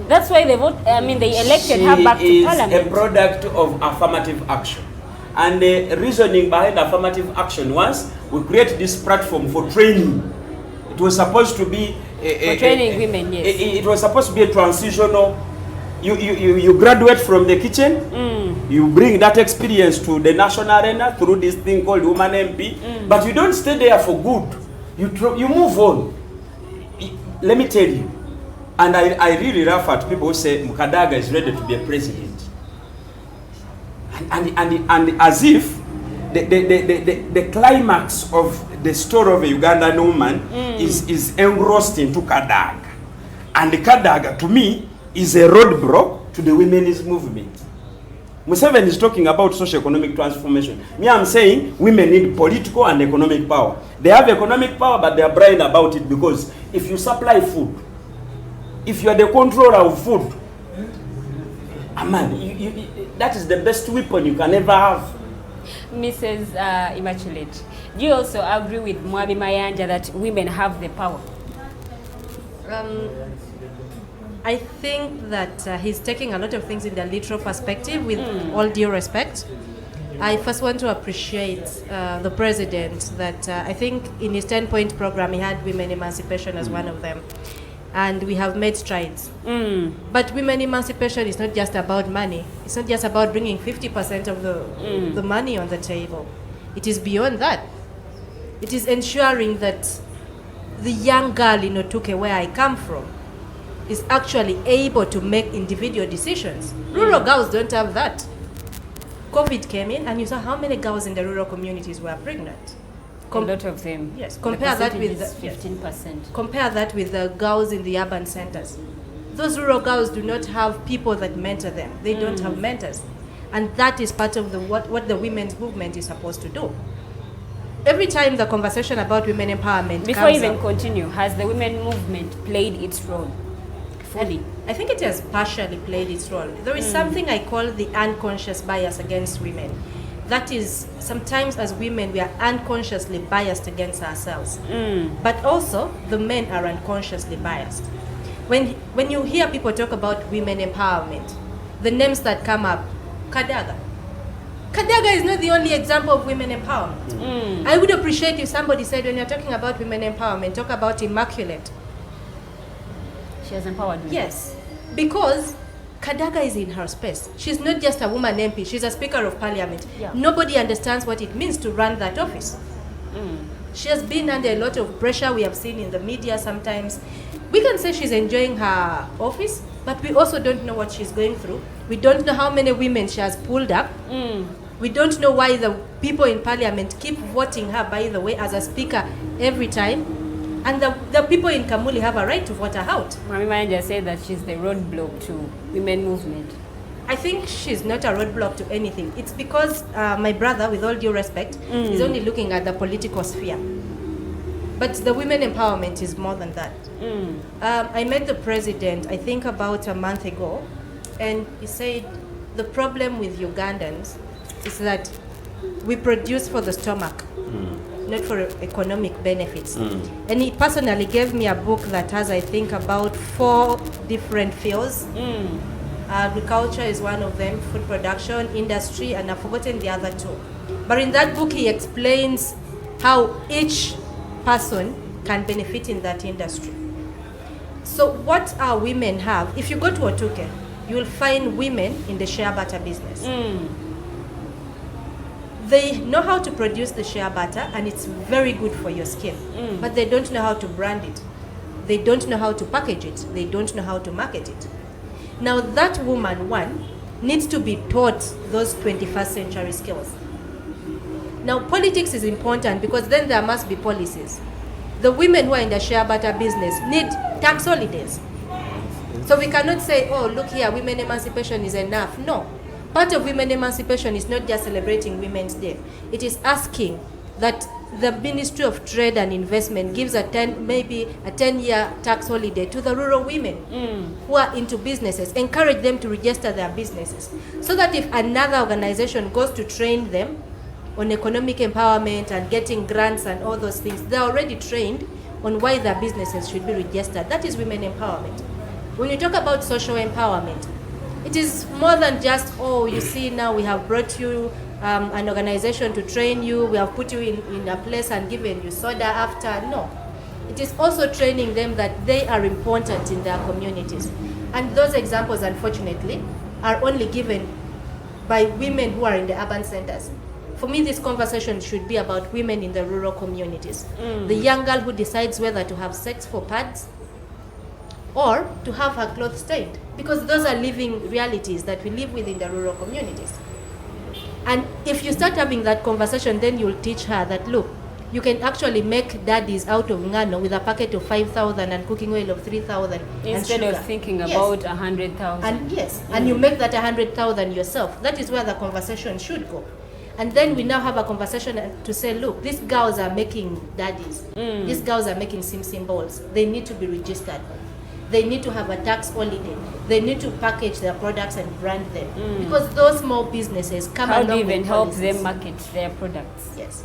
That's why they vote. I mean, they elected her back to parliament. She is a product of affirmative action. And the reasoning behind affirmative action was, we create this platform for training. It was supposed to be for training women, yes. It was supposed to be a transitional. You graduate from the kitchen, You bring that experience to the national arena through this thing called Woman MP, but you don't stay there for good. You move on. Let me tell you, and I really laugh at people who say Mukadaga is ready to be a president, and as if the climax of the story of a Ugandan woman is engrossed into Kadaga, and the Kadaga to me is a roadblock to the women's movement. Museveni is talking about socio-economic transformation. Me, I'm saying women need political and economic power. They have economic power, but they are bragging about it because if you supply food, if you are the controller of food, man, that is the best weapon you can ever have. Mrs. Immaculate, do you also agree with Mwami Mayanja that women have the power? I think that he's taking a lot of things in the literal perspective, with all due respect. I first want to appreciate the president that I think in his 10-point program he had women emancipation as one of them. And we have made strides. But women emancipation is not just about money. It's not just about bringing 50% of the money on the table. It is beyond that. It is ensuring that the young girl in Otuke, where I come from, is actually able to make individual decisions. Rural girls don't have that. COVID came in and you saw how many girls in the rural communities were pregnant. A lot of them. Yes. Compare that with 15%. Compare that with the girls in the urban centers. Those rural girls do not have people that mentor them. They don't have mentors. And that is part of what the women's movement is supposed to do. Every time the conversation about women empowerment Before you even continue, has the women movement played its role fully? I think it has partially played its role. There is something I call the unconscious bias against women. That is, sometimes as women we are unconsciously biased against ourselves. But also the men are unconsciously biased. When you hear people talk about women empowerment, the names that come up, Kadaga. Kadaga is not the only example of women empowerment. I would appreciate if somebody said, when you're talking about women empowerment, talk about Immaculate. She has empowered women. Yes, because Kadaga is in her space. She's not just a woman MP, she's a Speaker of Parliament. Yeah. Nobody understands what it means to run that office. She has been under a lot of pressure. We have seen in the media sometimes. We can say she's enjoying her office, but we also don't know what she's going through. We don't know how many women she has pulled up. We don't know why the people in Parliament keep voting her, by the way, as a speaker every time. And the people in Kamuli have a right to vote her out. Mami Mayanja said that she's the roadblock to women movement. I think she's not a roadblock to anything. It's because my brother, with all due respect, is only looking at the political sphere. But the women empowerment is more than that. I met the president, I think about a month ago, and he said the problem with Ugandans is that we produce for the stomach, not for economic benefits. And he personally gave me a book that has, I think, about 4 different fields. Agriculture is one of them, food production, industry, and I've forgotten the other 2. But in that book, he explains how each person can benefit in that industry. So what our women have, if you go to Otuke, you will find women in the shea butter business. They know how to produce the shea butter, and it's very good for your skin, but they don't know how to brand it. They don't know how to package it. They don't know how to market it. Now that woman, one, needs to be taught those 21st century skills. Now politics is important because then there must be policies. The women who are in the shea butter business need tax holidays. So we cannot say, oh, look here, women emancipation is enough. No. Part of women emancipation is not just celebrating Women's Day. It is asking that the Ministry of Trade and Investment gives maybe a 10-year tax holiday to the rural women who are into businesses, encourage them to register their businesses, so that if another organization goes to train them on economic empowerment and getting grants and all those things, they're already trained on why their businesses should be registered. That is women empowerment. When you talk about social empowerment, it is more than just, oh, you see, now we have brought you an organization to train you, we have put you in a place and given you soda after. No. It is also training them that they are important in their communities. And those examples, unfortunately, are only given by women who are in the urban centers. For me, this conversation should be about women in the rural communities. The young girl who decides whether to have sex for pads or to have her clothes stained, because those are living realities that we live with in the rural communities. And if you start having that conversation, then you'll teach her that, look, you can actually make daddies out of ngano with a packet of 5,000 and cooking oil of 3,000 instead of thinking about 100,000. And yes, and you make that 100,000 yourself. That is where the conversation should go. And then we now have a conversation to say, look, these girls are making daddies. These girls are making sim balls. They need to be registered. They need to have a tax holiday. They need to package their products and brand them. Because those small businesses come along with How do you even help policies. them market their products? Yes.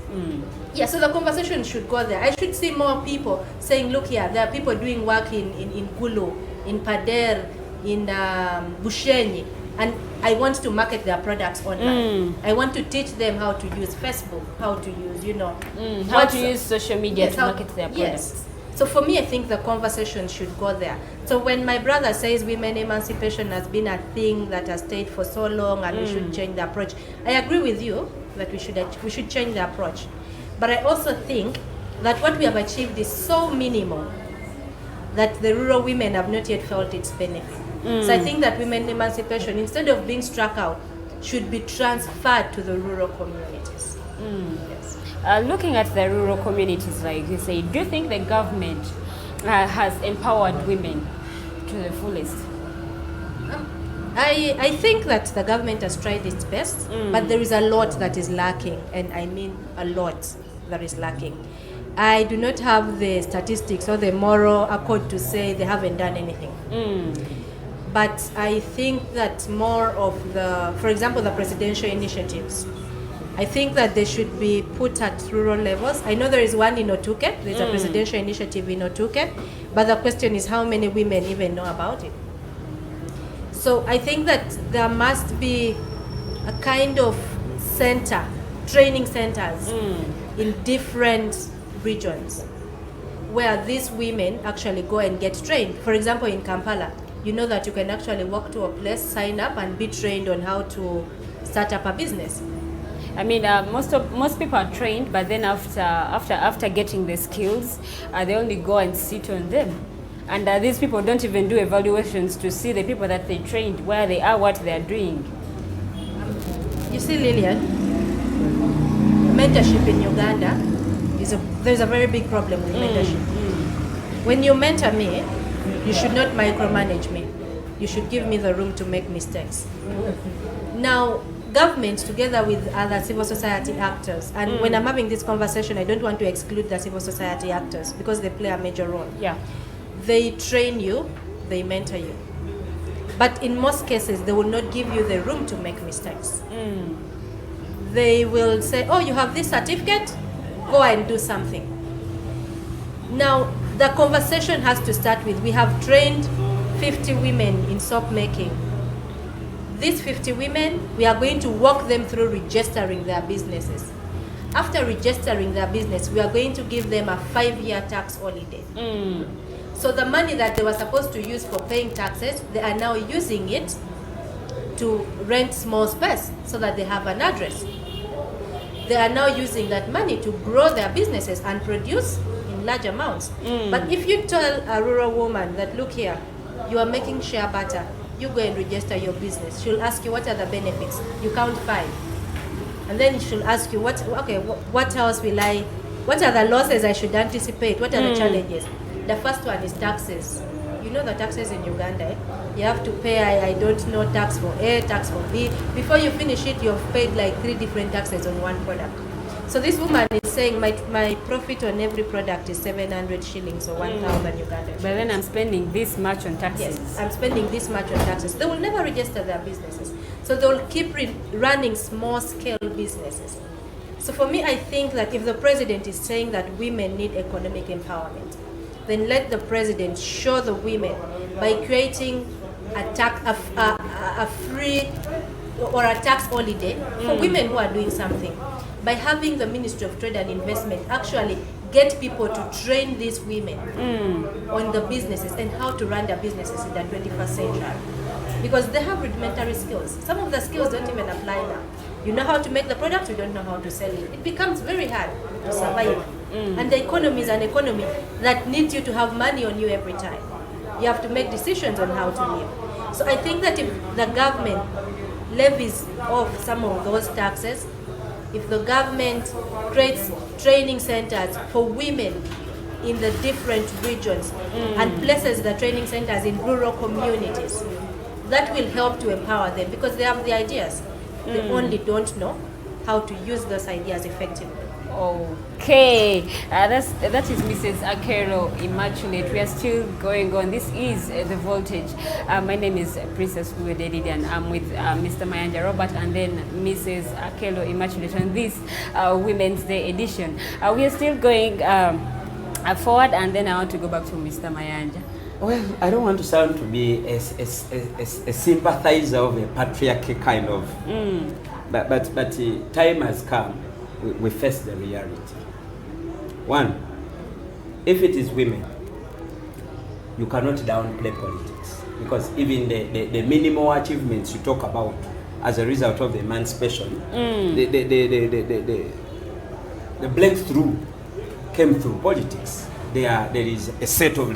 Yeah, so the conversation should go there. I should see more people saying, look here, there are people doing work in Gulu, in Pader, in Bushenyi, and I want to market their products online. I want to teach them how to use Facebook, how to use, how to use social media to market their products. Yes. So for me, I think the conversation should go there. So when my brother says women emancipation has been a thing that has stayed for so long and we should change the approach, I agree with you that we should change the approach. But I also think that what we have achieved is so minimal that the rural women have not yet felt its benefit. So I think that women emancipation, instead of being struck out, should be transferred to the rural communities. Yes. Looking at the rural communities, like you say, do you think the government has empowered women to the fullest? I think that the government has tried its best, but there is a lot that is lacking, and I mean a lot that is lacking. I do not have the statistics or the moral accord to say they haven't done anything. But I think that more of for example, the presidential initiatives, I think that they should be put at rural levels. I know there is one in Otuke, there's a presidential initiative in Otuke, but the question is how many women even know about it. So I think that there must be a kind of center, training centers in different regions where these women actually go and get trained. For example, in Kampala, you know that you can actually walk to a place, sign up, and be trained on how to start up a business. I mean, most people are trained, but then after getting the skills, they only go and sit on them. And these people don't even do evaluations to see the people that they trained, where they are, what they are doing. You see, Lilian, mentorship in Uganda there's a very big problem with mentorship. When you mentor me, you should not micromanage me. You should give me the room to make mistakes. Now, government, together with other civil society actors, and when I'm having this conversation, I don't want to exclude the civil society actors because they play a major role. Yeah. They train you, they mentor you. But in most cases, they will not give you the room to make mistakes. They will say, oh, you have this certificate, go and do something. Now, the conversation has to start with, we have trained 50 women in soap making. These 50 women, we are going to walk them through registering their businesses. After registering their business, we are going to give them a 5-year tax holiday. So the money that they were supposed to use for paying taxes, they are now using it to rent small space so that they have an address. They are now using that money to grow their businesses and produce in large amounts. But if you tell a rural woman that, look here, you are making shea butter, you go and register your business. She'll ask you, what are the benefits? You count 5. And then she'll ask you, what else what are the losses I should anticipate? What are the challenges? The first one is taxes. You know the taxes in Uganda, eh? You have to pay, I don't know, tax for A, tax for B. Before you finish it, you've paid like 3 different taxes on one product. So this woman is saying my profit on every product is 700 shillings or 1,000 Uganda. But then I'm spending this much on taxes. Yes, I'm spending this much on taxes. They will never register their businesses. So they will keep running small-scale businesses. So for me, I think that if the president is saying that women need economic empowerment, then let the president show the women by creating a free or a tax holiday for women who are doing something. By having the Ministry of Trade and Investment actually get people to train these women on the businesses and how to run their businesses in the 21st century. because they have rudimentary skills. Some of the skills don't even apply now. You know how to make the product, you don't know how to sell it. It becomes very hard to survive. And the economy is an economy that needs you to have money on you every time. You have to make decisions on how to live. So I think that if the government levies off some of those taxes, if the government creates training centers for women in the different regions and places the training centers in rural communities, that will help to empower them because they have the ideas. They only don't know how to use those ideas effectively. Okay, that is Mrs. Akello, Immaculate. We are still going on. This is The Voltage. My name is Princess Luwedde Lilian. I'm with Mr. Mayanja Robert and then Mrs. Akello, Immaculate on this Women's Day edition. We are still going forward, and then I want to go back to Mr. Mayanja. Well, I don't want to sound to be a sympathizer of a patriarchy kind of, but time has come. We face the reality. One, if it is women, you cannot downplay politics because even the minimal achievements you talk about as a result of the emancipation, the breakthrough came through politics. There is a set of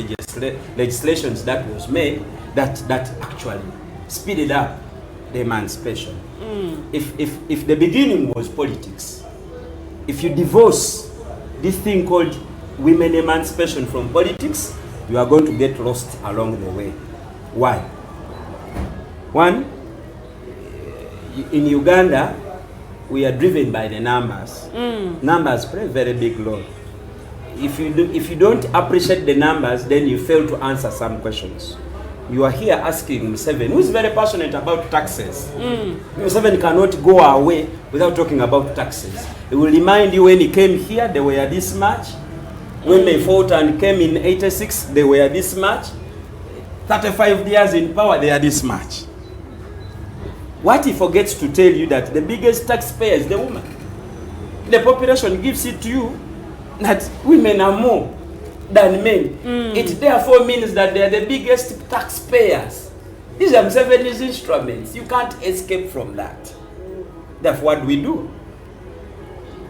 legislations that was made that actually speeded up the emancipation. If the beginning was politics, if you divorce this thing called women emancipation from politics, you are going to get lost along the way. Why? One, in Uganda, we are driven by the numbers. Numbers play a very big role. If you don't appreciate the numbers, then you fail to answer some questions. You are here asking Museveni, who is very passionate about taxes. Museveni cannot go away without talking about taxes. He will remind you when he came here, they were this much. When they fought and came in 86, they were this much. 35 years in power, they are this much. What he forgets to tell you that the biggest taxpayer is the woman. The population gives it to you that women are more than men. It therefore means that they are the biggest taxpayers. These are Museveni's instruments. You can't escape from that. That's what we do.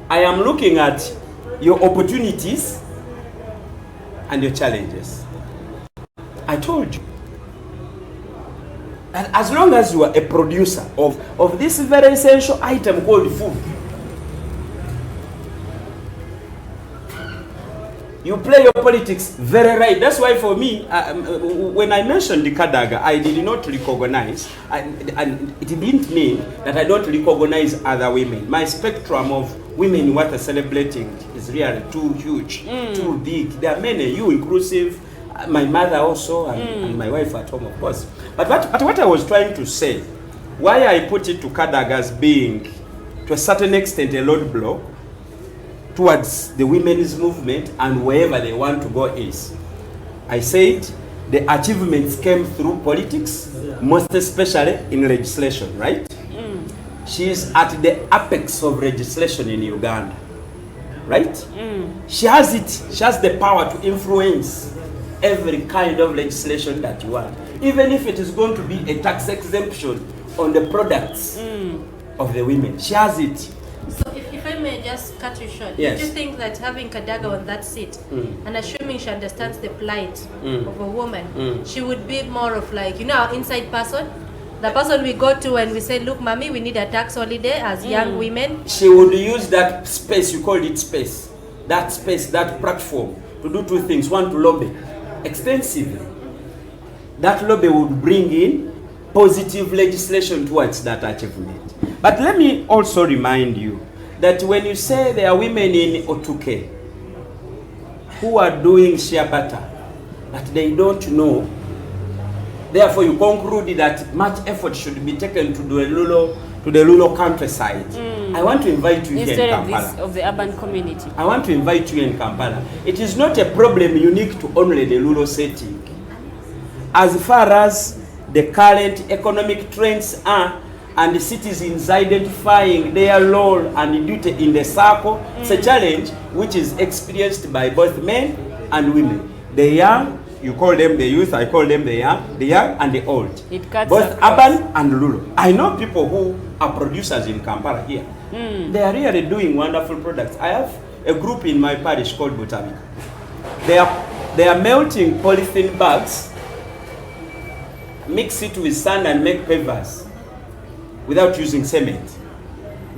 I am looking at your opportunities and your challenges. I told you that as long as you are a producer of this very essential item called food, you play your politics very right. That's why for me, when I mentioned the Kadaga, I did not recognize, and it didn't mean that I don't recognize other women. My spectrum of women what are celebrating is really too huge, too big. There are many, you inclusive, my mother also, and my wife at home, of course. But what I was trying to say, why I put it to Kadaga as being, to a certain extent, a roadblock towards the women's movement and wherever they want to go is, I said the achievements came through politics, most especially in legislation, right? She is at the apex of legislation in Uganda, right? She has it, she has the power to influence every kind of legislation that you want, even if it is going to be a tax exemption on the products of the women. She has it. So if I may just cut you short, yes. Do you think that having Kadaga on that seat, and assuming she understands the plight of a woman, she would be more of like, our inside person? The person we go to and we say, look, mommy, we need a tax holiday as young women? She would use that space, you call it space, that platform, to do two things. One, to lobby extensively. That lobby would bring in positive legislation towards that achievement. But let me also remind you that when you say there are women in Otuke who are doing shea butter, that they don't know, therefore you conclude that much effort should be taken to the rural countryside. I want to invite you here in Kampala. Instead of the urban community. I want to invite you in Kampala. It is not a problem unique to only the rural setting. As far as the current economic trends are, and the citizens identifying their role and duty in the circle, it's a challenge which is experienced by both men and women, the young You call them the youth, I call them the young and the old. It cuts both across. urban and rural. I know people who are producers in Kampala here. They are really doing wonderful products. I have a group in my parish called Botanica. They are melting polythene bags, mix it with sand and make pavers without using cement.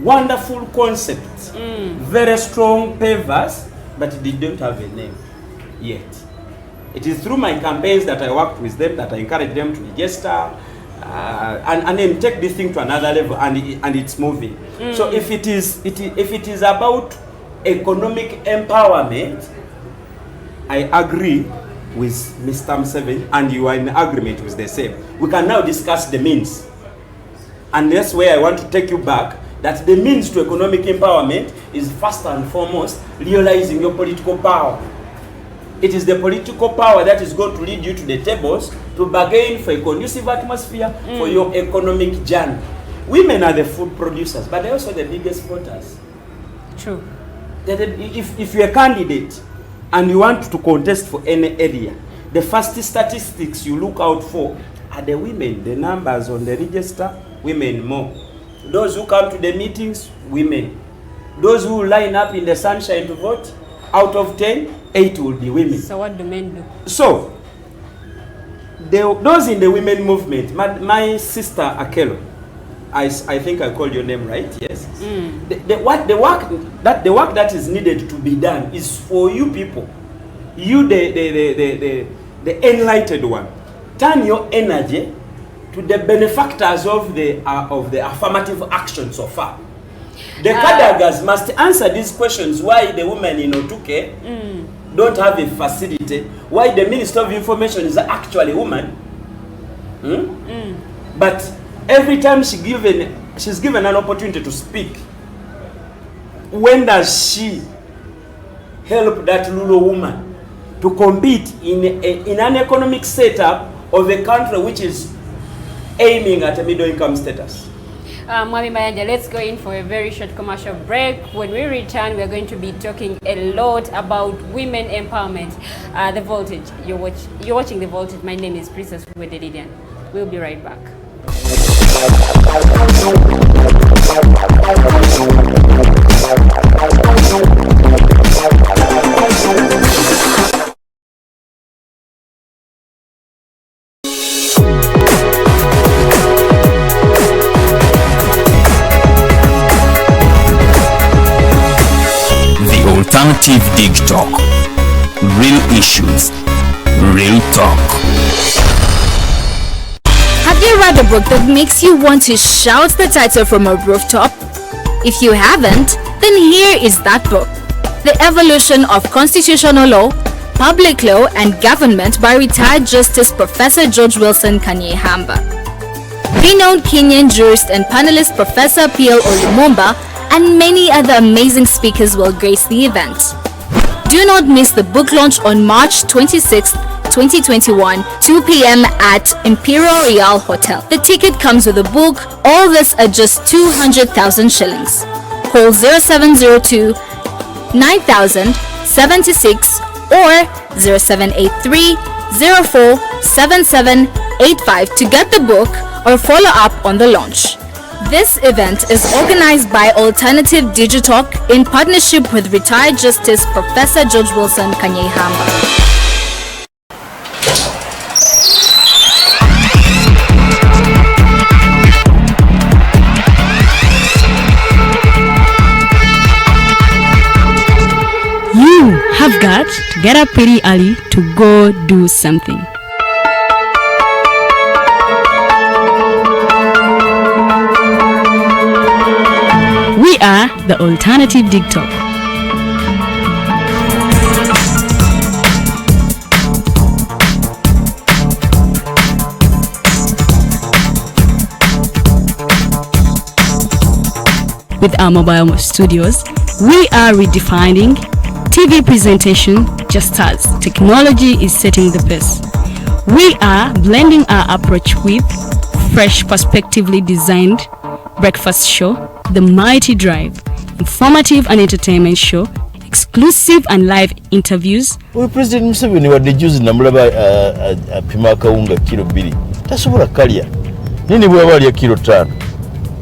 Wonderful concept. Very strong pavers, but they don't have a name yet. It is through my campaigns that I worked with them, that I encourage them to register and then take this thing to another level, and it's moving. So if it is about economic empowerment, I agree with Mr. Museveni, and you are in agreement with the same. We can now discuss the means. And that's where I want to take you back, that the means to economic empowerment is first and foremost realizing your political power. It is the political power that is going to lead you to the tables to bargain for a conducive atmosphere for your economic journey. Women are the food producers, but they're also the biggest voters. True. If you're a candidate and you want to contest for any area, the first statistics you look out for are the women. The numbers on the register, women more. Those who come to the meetings, women. Those who line up in the sunshine to vote, out of 10, 8 will be women. So what do men do? So, those in the women movement, my sister Akello, I think I called your name right, yes? The work that is needed to be done is for you people. You, the enlightened one. Turn your energy to the benefactors of the affirmative action so far. The Kadagas must answer these questions: why the women in Otuke don't have a facility, why the Minister of Information is actually a woman. But every time she's given an opportunity to speak, when does she help that rural woman to compete in an economic setup of a country which is aiming at a middle income status? Mwami Mayanja, let's go in for a very short commercial break. When we return, we are going to be talking a lot about women empowerment. The Voltage. You're watching The Voltage. My name is Princess Luwedde Lilian. We'll be right back. Alternative Dig Talk. Real issues, real talk. Have you read a book that makes you want to shout the title from a rooftop? If you haven't, then here is that book. The Evolution of Constitutional Law, Public Law and Government by retired Justice Professor George Wilson Kanyehamba. Renowned Kenyan jurist and panelist Professor P.L. Olumumba and many other amazing speakers will grace the event. Do not miss the book launch on March 26, 2021, 2 p.m. at Imperial Royal Hotel. The ticket comes with a book, all this at just 200,000 shillings. Call 0702 9000 76 or 0783 04 7785 to get the book or follow up on the launch. This event is organized by Alternative Digitalk in partnership with retired Justice Professor George Wilson Kanyehamba. You have got to get up pretty early to go do something. We are the Alternative Dig Talk. With our mobile studios, we are redefining TV presentation just as technology is setting the pace. We are blending our approach with fresh, perspectively designed breakfast show, The Mighty Drive, informative and entertainment show, exclusive and live interviews. President Museveni wadde juzi namulaba apima akawunga kilo 2 tasobola kalya nini bwaba alya kilo 5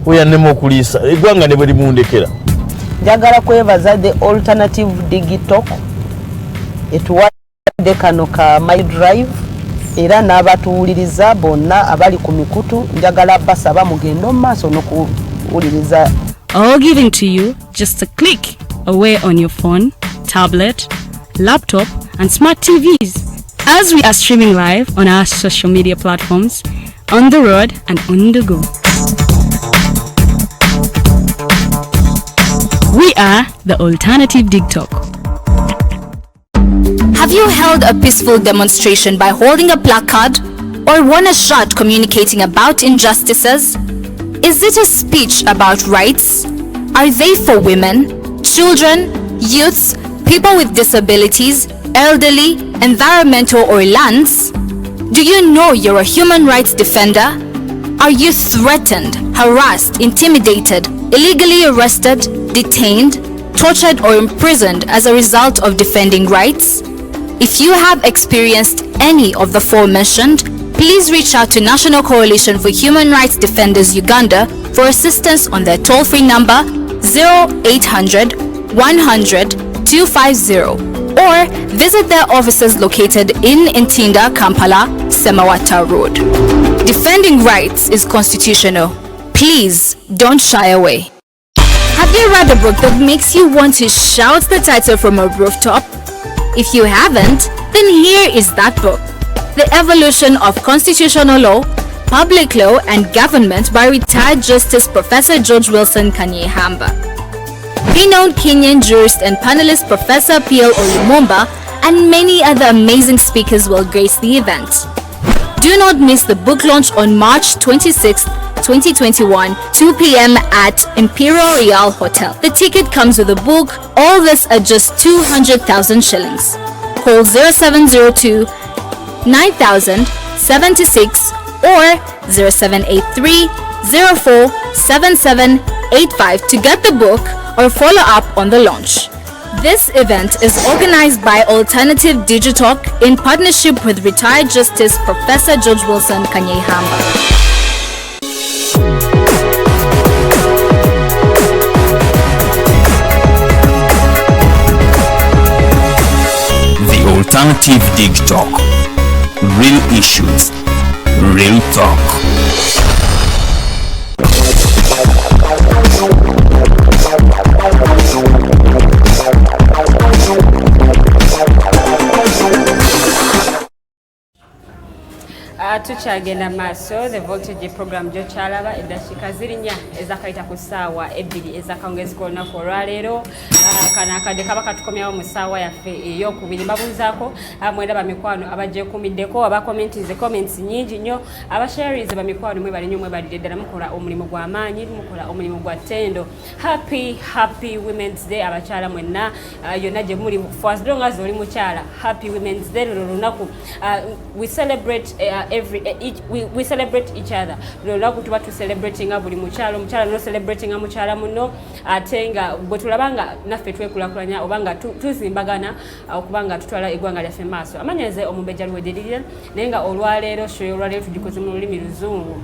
oyannema okuliisa eggwanga ne bwe limundekera. Njagala kwebaza the alternative digital etuwadde kano ka my drive era n'abatuwuliriza bonna abali ku mikutu njagala basaba mugendo mu maaso n'okuwuliriza. All given to you just a click away on your phone, tablet, laptop and smart TVs as we are streaming live on our social media platforms, on the road and on the go. We are the Alternative TikTok. Have you held a peaceful demonstration by holding a placard or won a shot communicating about injustices? Is it a speech about rights? Are they for women, children, youths, people with disabilities, elderly, environmental or lands? Do you know you're a human rights defender? Are you threatened, harassed, intimidated, illegally arrested, detained, tortured or imprisoned as a result of defending rights? If you have experienced any of the forementioned, please reach out to National Coalition for Human Rights Defenders Uganda for assistance on their toll-free number 0800 100 250 or visit their offices located in Ntinda, Kampala, Semawata Road. Defending rights is constitutional. Please don't shy away. Have you read a book that makes you want to shout the title from a rooftop? If you haven't, then here is that book. The Evolution of Constitutional Law, Public Law and Government by retired Justice Professor George Wilson Kanyehamba. Renowned Kenyan jurist and panelist Professor P.L. Olumumba and many other amazing speakers will grace the event. Do not miss the book launch on March 26, 2021, 2 p.m. at Imperial Real Hotel. The ticket comes with a book, all this at just 200,000 shillings. Call 0702 9000 76 or 0783 04 7785 to get the book or follow up on the launch. This event is organized by Alternative Digital in partnership with retired Justice Professor George Wilson Kanyehamba. The Alternative TikTok. Real issues, real talk. Tukyagenda maaso the voltage program gyo kyalaba eddakiika ziri 4 ezakayita ku ssaawa 2 ezakawungeezi k'olunaku olwaleero. Kano akadde kaba katukomyawo mu ssaawa yaffe ey'okubiri. Mbabuuzaako mwenda bamikwano abagyekuumiddeko abakomentinze comments nyingi nnyo abasharinze bamikwano mwebali nnyo mwebalidde ddala mukola omulimu gw'amaanyi mukola omulimu gwa ttendo. Happy Women's Day abakyala mwenna yonna gye muli for as long as oli mukyala. Happy Women's Day luno lunaku we celebrate we celebrate each other. Lunaku tuba tu celebrating buli mukyala no celebrating mukyala muno ate nga bwe tulabanga naffe twekulakulanya obanga tuzimbagana okubanga tutwala eggwanga lyaffe maaso. Amanyaze Omumbejja Luwedde Lilian naye nga olwaleero show olwaleero tugikoze mu lulimi luzungu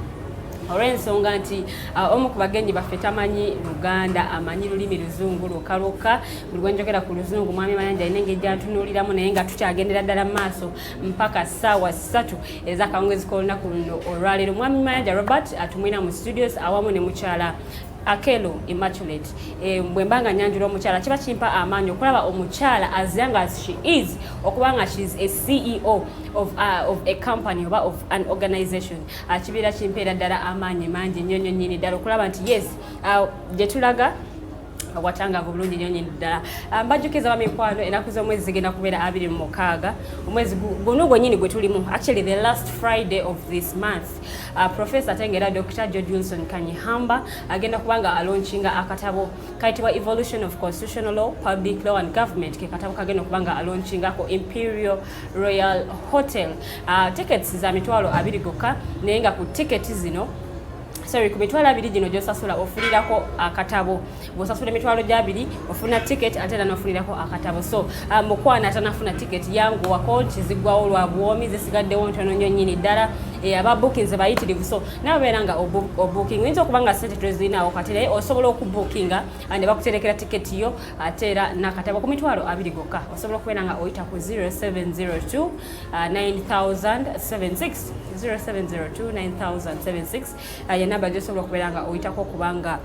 olw'ensonga nti omu ku bagenyi baffe tamanyi Luganda amanyi lulimi luzungu lwokalwoka. Buli lwe njogera ku luzungu mwami Mayanja alina engeri gy'antunuuliramu naye nga tukyagendera ddala mu maaso mpaka ssaawa 3 ez'akawungeezi k'olunaku luno olwaleero. Mwami Mayanja Robert atumwina mu studios awamu ne mukyala Akello Immaculate. Bwembanga nyanjula omukyala kiba kimpa amaanyi okulaba omukyala as young as she is okubanga she is a CEO of a company oba of an organization. Kibeera kimpeera ddala amaanyi mangi nnyo nnyini ddala okulaba nti yes gye tulaga watangavu bulungi nnyo nnyini ddala. Mbajjukiza bamikwano ennaku z'omwezi zigenda kubeera 26 omwezi guno gwennyini gwe tulimu actually the last Friday of this month. Professor Tengera Dr. George Wilson Kanyehamba agenda kubanga alaunchinga akatabo kayitibwa Evolution of Constitutional Law, Public Law and Government. Ke katabo kagenda kubanga alaunchinga ko Imperial Royal Hotel. Tickets za mitwalo 2 gokka naye nga ku tickets zino sorry ku mitwalo 2 gino gyosasula ofunirako akatabo bw'osasula emitwalo 2 ofuna ticket ate era n'ofunirako akatabo. So mukwana atanafuna ticket yanguwako kizigwawo lwa bwomi zisigaddewo ntono nnyo nnyini ddala aba bookings bayitirivu. So nawe beera nga obooking oyinza okuba nga ssente tozirinawo kati naye osobola okubookinga ne bakuterekera ticket yo ate era n'akatabo ku mitwalo 2 gokka. Osobola okubeera nga oyita ku 0702 9076 0702 9076 namba gyosobola okubeera nga oyitako kubanga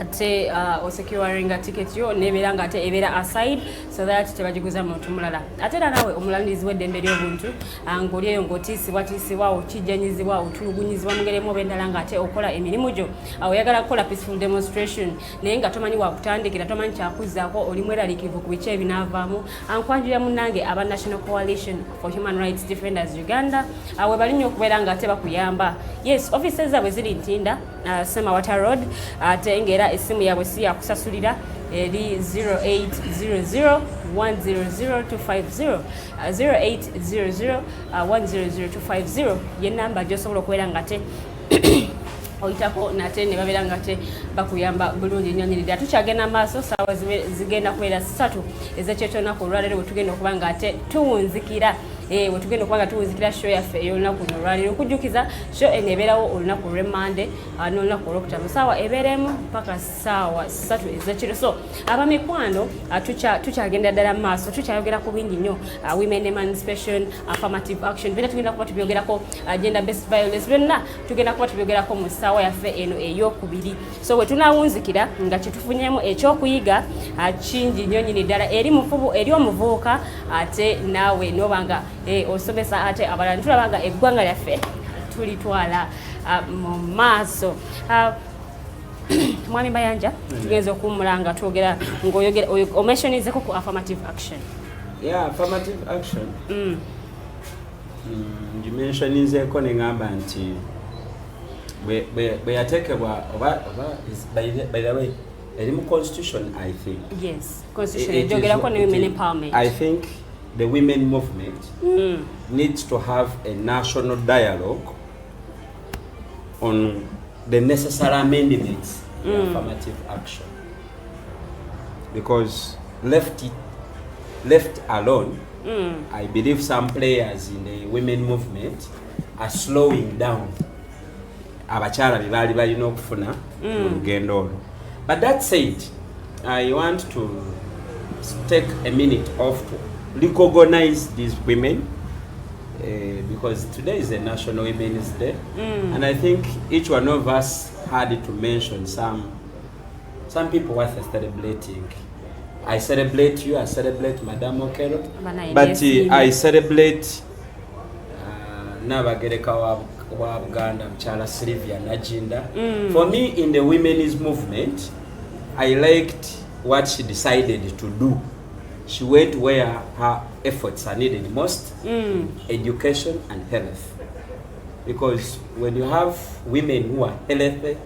ate osecuringa ticket yo nebeera nga ate ebeera aside so that tebagiguza muntu mulala. Ate era nawe omulanirizi w'eddembe ly'obuntu ng'oli eyo ng'otiisibwa okijjanyizibwa otulugunyizibwa mu ngeri emu oba endala ng'ate okola emirimu gyo oyagala kukola peaceful demonstration naye nga tomanyi wakutandikira tomanyi kyakuzzaako oli mweraliikirivu ku biki ebinaavaamu ankwanjulira munnange aba National Coalition for Human Rights Defenders Uganda we balinnyo okubeera ng'ate bakuyamba. Yes, offices zaabwe ziri Ntinda Semawata Road ate ng'era esimu yaabwe si yakusasulira eri 0800 100 250 100 ye namba gyosobola okubeera nga te oyitako nate ne babeera nga te bakuyamba bulungi nnyo nnyini ddala. Tukyagenda maaso saawa zigenda kubeera 3 ez'ekyetonaku olwaleero bwe tugenda okuba nga ate tuwunzikira wetugenda okuba nga tuwunzikira show yaffe ey'olunaku luno olwaleero okujjukiza show eneebeerawo olunaku lw'Emmande n'olunaku olwokutaano saawa ebeeremu mpaka saawa 3 ez'ekiro. So abamikwano tukyagenda ddala maaso tukyayogera ku bingi nnyo women emancipation, affirmative action byonna tugenda kuba tubyogerako gender based violence byonna tugenda kuba tubyogerako mu ssaawa yaffe eno ey'okubiri. So bwe tunaawunzikira nga kyetufunyemu ekyokuyiga kingi nnyo nnyini ddala eri omuvubuka ate naawe n'obanga osomesa ate abalala tulaba nga eggwanga lyaffe tulitwala mu maaso. Mwami Mayanja tugenza okuwummula nga twogera ng'oyogera omentionizeko ku affirmative action. Yeah, affirmative action ngimentionizeko ne ngamba nti bwe yateekebwa oba by the way eri mu constitution I think. Yes, constitution ejogerako ne women empowerment. I think the women movement needs to have a national dialogue on the necessary amendments in affirmative action, because left alone I believe some players in the women movement are slowing down abakyala bye baali balina okufuna mu lugendo olwo. But that said, I want to take a minute off to recognize these women because today is a National Women's Day, and I think each one of us had to mention some people worth celebrating. I celebrate you, I celebrate Madame Akello, but I celebrate Nabagereka wa Uganda mchala Sylvia Najinda. For me, in the women's movement, I liked what she decided to do. She went where her efforts are needed most, education and health. Because when you have women who are healthy,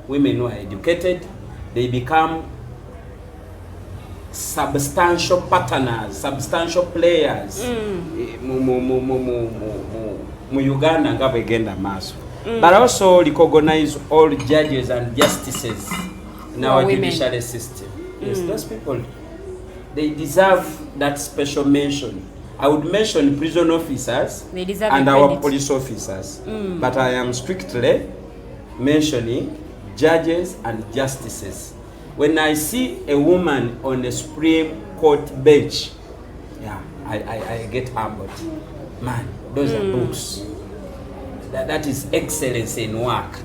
women who are educated, they become substantial partners, substantial players. Mu Uganda nga begenda maaso. But also recognize all judges and justices in our judicial system. Yes, those people, they deserve that special mention. I would mention prison officers and our police officers, but I am strictly mentioning judges and justices. When I see a woman on a Supreme Court bench, yeah, I get humbled. Man, those are books. That is excellence in work.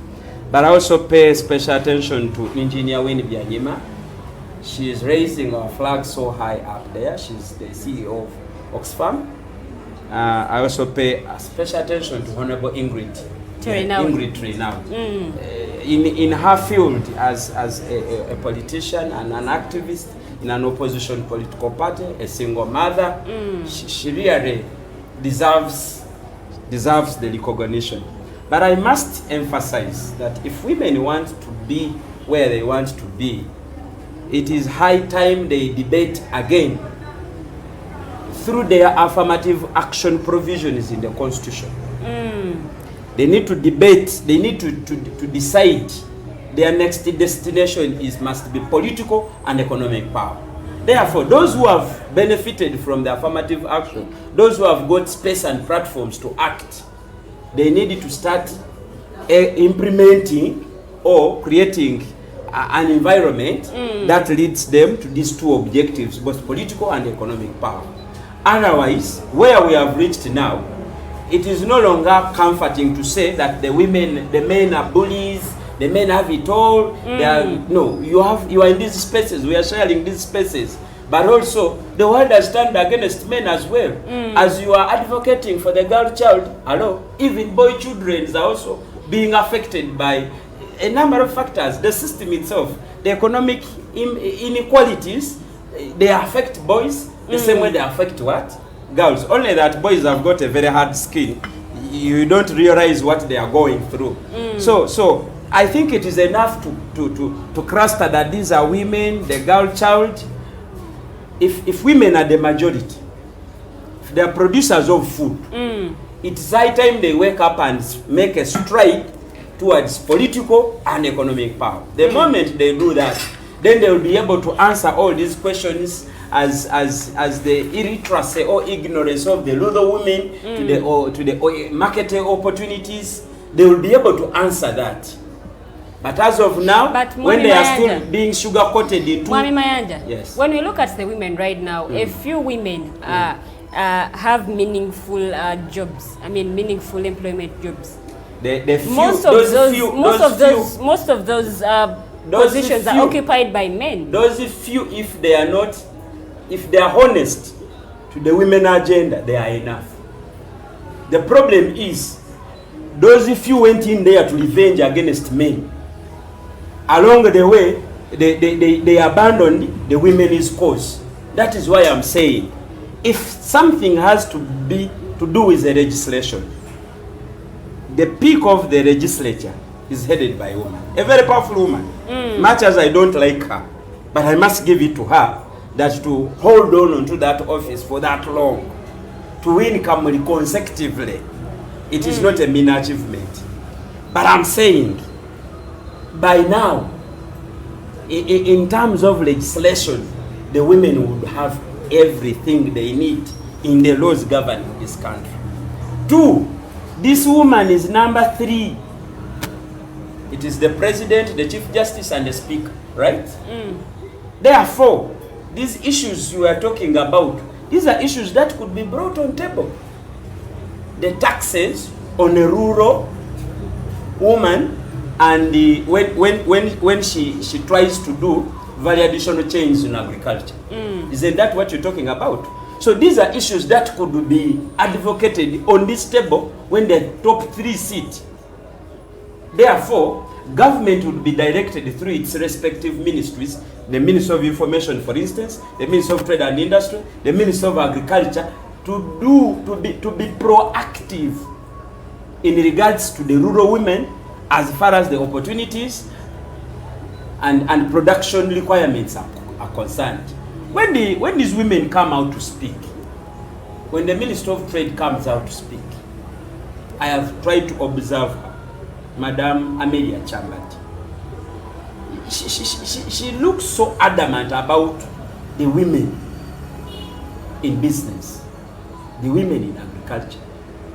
But I also pay special attention to Engineer Winnie Byanyima. She is raising our flag so high up there. She's the CEO of Oxfam. I also pay special attention to Honorable Ingrid Trinaud. In her field as a politician and an activist in an opposition political party, a single mother, she really deserves the recognition. But I must emphasize that if women want to be where they want to be, it is high time they debate again through their affirmative action provisions in the Constitution. They need to debate. They need to decide their next destination must be political and economic power. Therefore, those who have benefited from the affirmative action, those who have got space and platforms to act, they need to start implementing or creating an environment that leads them to these two objectives, both political and economic power. Otherwise, where we have reached now, it is no longer comforting to say that the men are bullies, the men have it all. No, you are in these spaces, we are sharing these spaces. But also, the world has turned against men as well. As you are advocating for the girl child, even boy children are also being affected by a number of factors. The system itself, the economic inequalities, they affect boys the same way they affect what? Girls. Only that boys have got a very hard skin. You don't realize what they are going through. So I think it is enough to cluster that these are women, the girl child. If women are the majority, if they are producers of food, it's high time they wake up and make a stride towards political and economic power. The moment they do that, then they will be able to answer all these questions as the illiteracy or ignorance of the rural women to the market opportunities. They will be able to answer that. But as of now, when they are still being sugar-coated into... Mwami Mayanja, yes. When we look at the women right now, a few women have meaningful jobs. I mean, meaningful employment jobs. Most of those positions are occupied by men. Those few, if they are honest to the women agenda, they are enough. The problem is, those few went in there to revenge against men. Along the way, they abandoned the women's cause. That is why I'm saying, if something has to do with the legislation, the peak of the legislature is headed by a woman, a very powerful woman. Much as I don't like her, but I must give it to her that to hold on to that office for that long, to win consecutively, it is not a mean achievement. But I'm saying, by now, in terms of legislation, the women would have everything they need in the laws governing this country. 2, this woman is number 3. It is the president, the chief justice, and the speaker, right? Therefore, these issues you are talking about, these are issues that could be brought on table. The taxes on a rural woman, and when she tries to do very additional change in agriculture. Isn't that what you're talking about? So these are issues that could be advocated on this table when the top 3 sit. Therefore, government would be directed through its respective ministries, the Ministry of Information, for instance, the Ministry of Trade and Industry, the Ministry of Agriculture, to be proactive in regards to the rural women as far as the opportunities and production requirements are concerned. When these women come out to speak, when the Minister of Trade comes out to speak, I have tried to observe her, Madam Amelia Chambati. She looks so adamant about the women in business, the women in agriculture.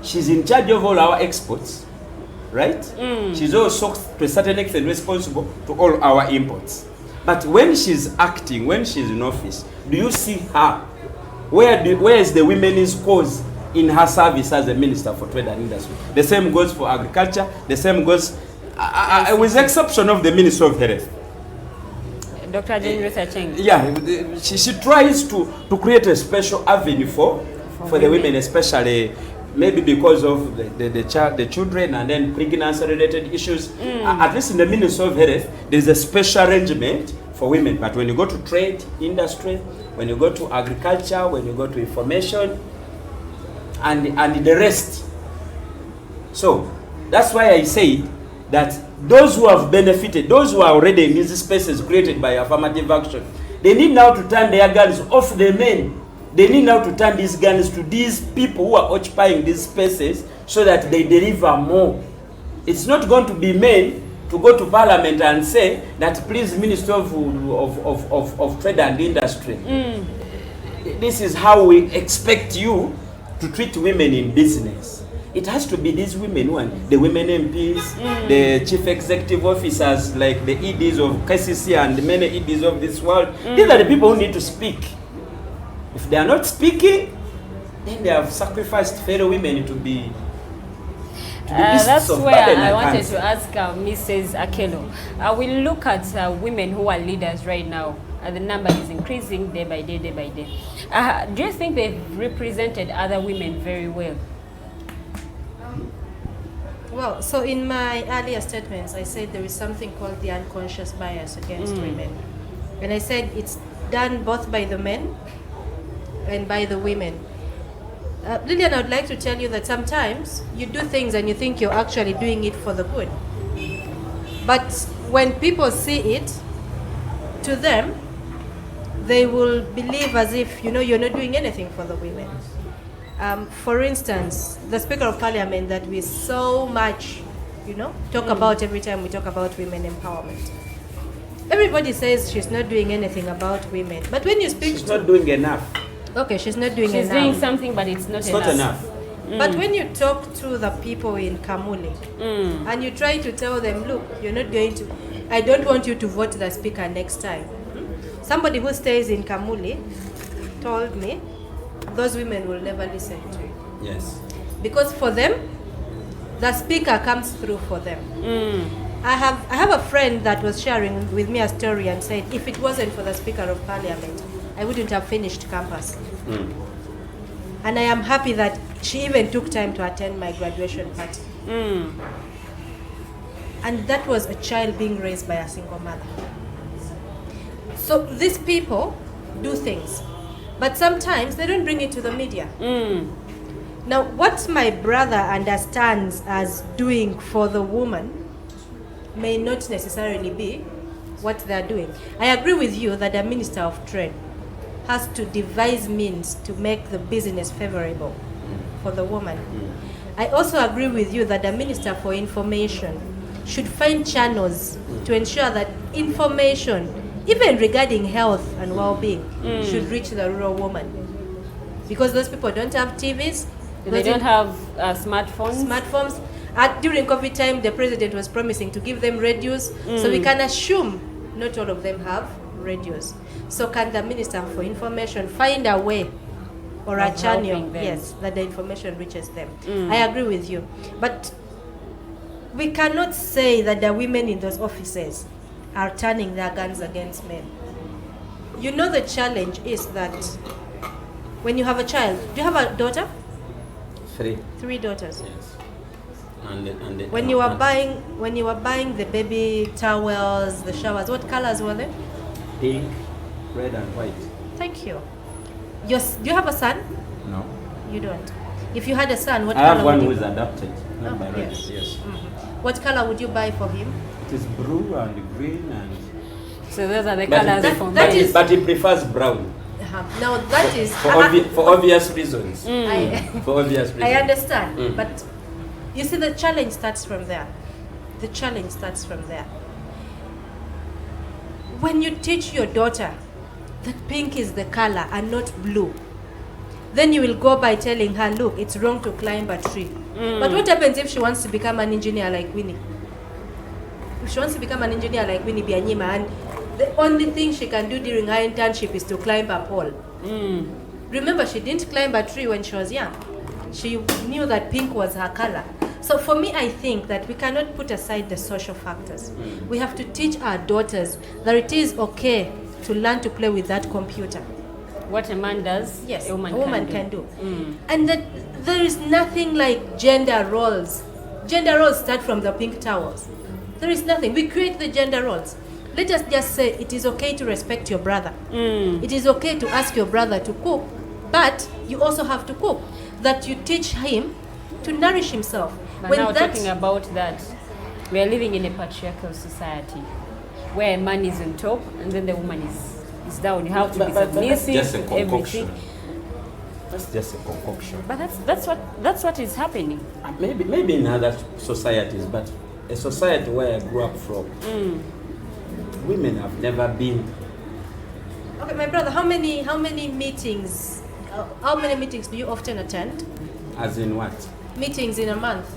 She's in charge of all our exports, right? She's also to a certain extent responsible to all our imports. But when she's acting, when she's in office, do you see her? Where is the women's cause in her service as a Minister for Trade and Industry? The same goes for agriculture, the same goes, with the exception of the Minister of Health. Dr. Jane Ruth Cheng. Yeah, she tries to create a special avenue for the women, especially maybe because of the children and then pregnancy-related issues. At least in the Ministry of Health, there's a special arrangement for women. But when you go to trade, industry, when you go to agriculture, when you go to information, and the rest. So that's why I say that those who have benefited, those who are already in these spaces created by affirmative action, they need now to turn their guns off the men. They need now to turn these guns to these people who are occupying these spaces so that they deliver more It's not going to be men to go to Parliament and say that, please, Minister of Trade and Industry, this is how we expect you to treat women in business. It has to be these women, the women MPs, the chief executive officers, like the EDs of KCC and many EDs of this world. These are the people who need to speak. If they are not speaking, then they have sacrificed fellow women to be that's where I wanted to ask Mrs. Akello. We look at women who are leaders right now. The number is increasing day by day, day by day. Do you think they've represented other women very well? Well, so in my earlier statements, I said there is something called the unconscious bias against women. And I said it's done both by the men and by the women. Lilian, I would like to tell you that sometimes you do things and you think you're actually doing it for the good. But when people see it, to them, they will believe as if, you're not doing anything for the women. For instance, the Speaker of Parliament that we so much, talk about every time we talk about women empowerment. Everybody says she's not doing anything about women. But when you speak she's not doing enough. Okay, she's not doing enough. She's doing something, but it's not enough. But when you talk to the people in Kamuli and you try to tell them, look, you're not going to, I don't want you to vote the speaker next time. Somebody who stays in Kamuli told me those women will never listen to you. Yes. Because for them, the speaker comes through for them. I have a friend that was sharing with me a story and said, if it wasn't for the Speaker of Parliament, I wouldn't have finished campus. And I am happy that she even took time to attend my graduation party. And that was a child being raised by a single mother. So these people do things, but sometimes they don't bring it to the media. Now, what my brother understands as doing for the woman may not necessarily be what they're doing. I agree with you that the Minister of Trade has to devise means to make the business favorable for the woman. I also agree with you that the Minister for Information should find channels to ensure that information, even regarding health and well-being, should reach the rural woman. Because those people don't have TVs. They don't have smartphones. During COVID time, the president was promising to give them radios. So we can assume not all of them have radios. So can the Minister for Information find a way or a channel, yes, that the information reaches them? I agree with you. But we cannot say that the women in those offices are turning their guns against men. The challenge is that when you have a child, do you have a daughter? 3. 3 daughters. Yes. When you were buying the baby towels, the showers, what colors were they? Pink, red, and white. Thank you. Do you have a son? No. You don't. If you had a son, what I color have one would who you? is adopted. Not by Yes. yes. What color would you buy for him? It is blue and green and. So those are the colors for that is- But he prefers brown. Now that is For obvious reasons. For obvious reasons. I understand, but you see, the challenge starts from there. The challenge starts from there. When you teach your daughter that pink is the color and not blue, then you will go by telling her, look, it's wrong to climb a tree. But what happens if she wants to become an engineer like Winnie? If she wants to become an engineer like Winnie Byanyima, and the only thing she can do during her internship is to climb a pole. Remember, she didn't climb a tree when she was young. She knew that pink was her color. So for me, I think that we cannot put aside the social factors. We have to teach our daughters that it is okay to learn to play with that computer. What a man does, Yes, a woman, can do. And that there is nothing like gender roles. Gender roles start from the pink towels. There is nothing. We create the gender roles. Let us just say it is okay to respect your brother. It is okay to ask your brother to cook, but you also have to cook. That you teach him to nourish himself. But now talking about that, we are living in a patriarchal society where a man is on top and then the woman is down. You have to be submissive Just a to everything. concoction. That's just a concoction. But that's what is happening. Maybe in other societies, but a society where I grew up from, women have never been. Okay, my brother, how many meetings do you often attend? As in what? Meetings in a month.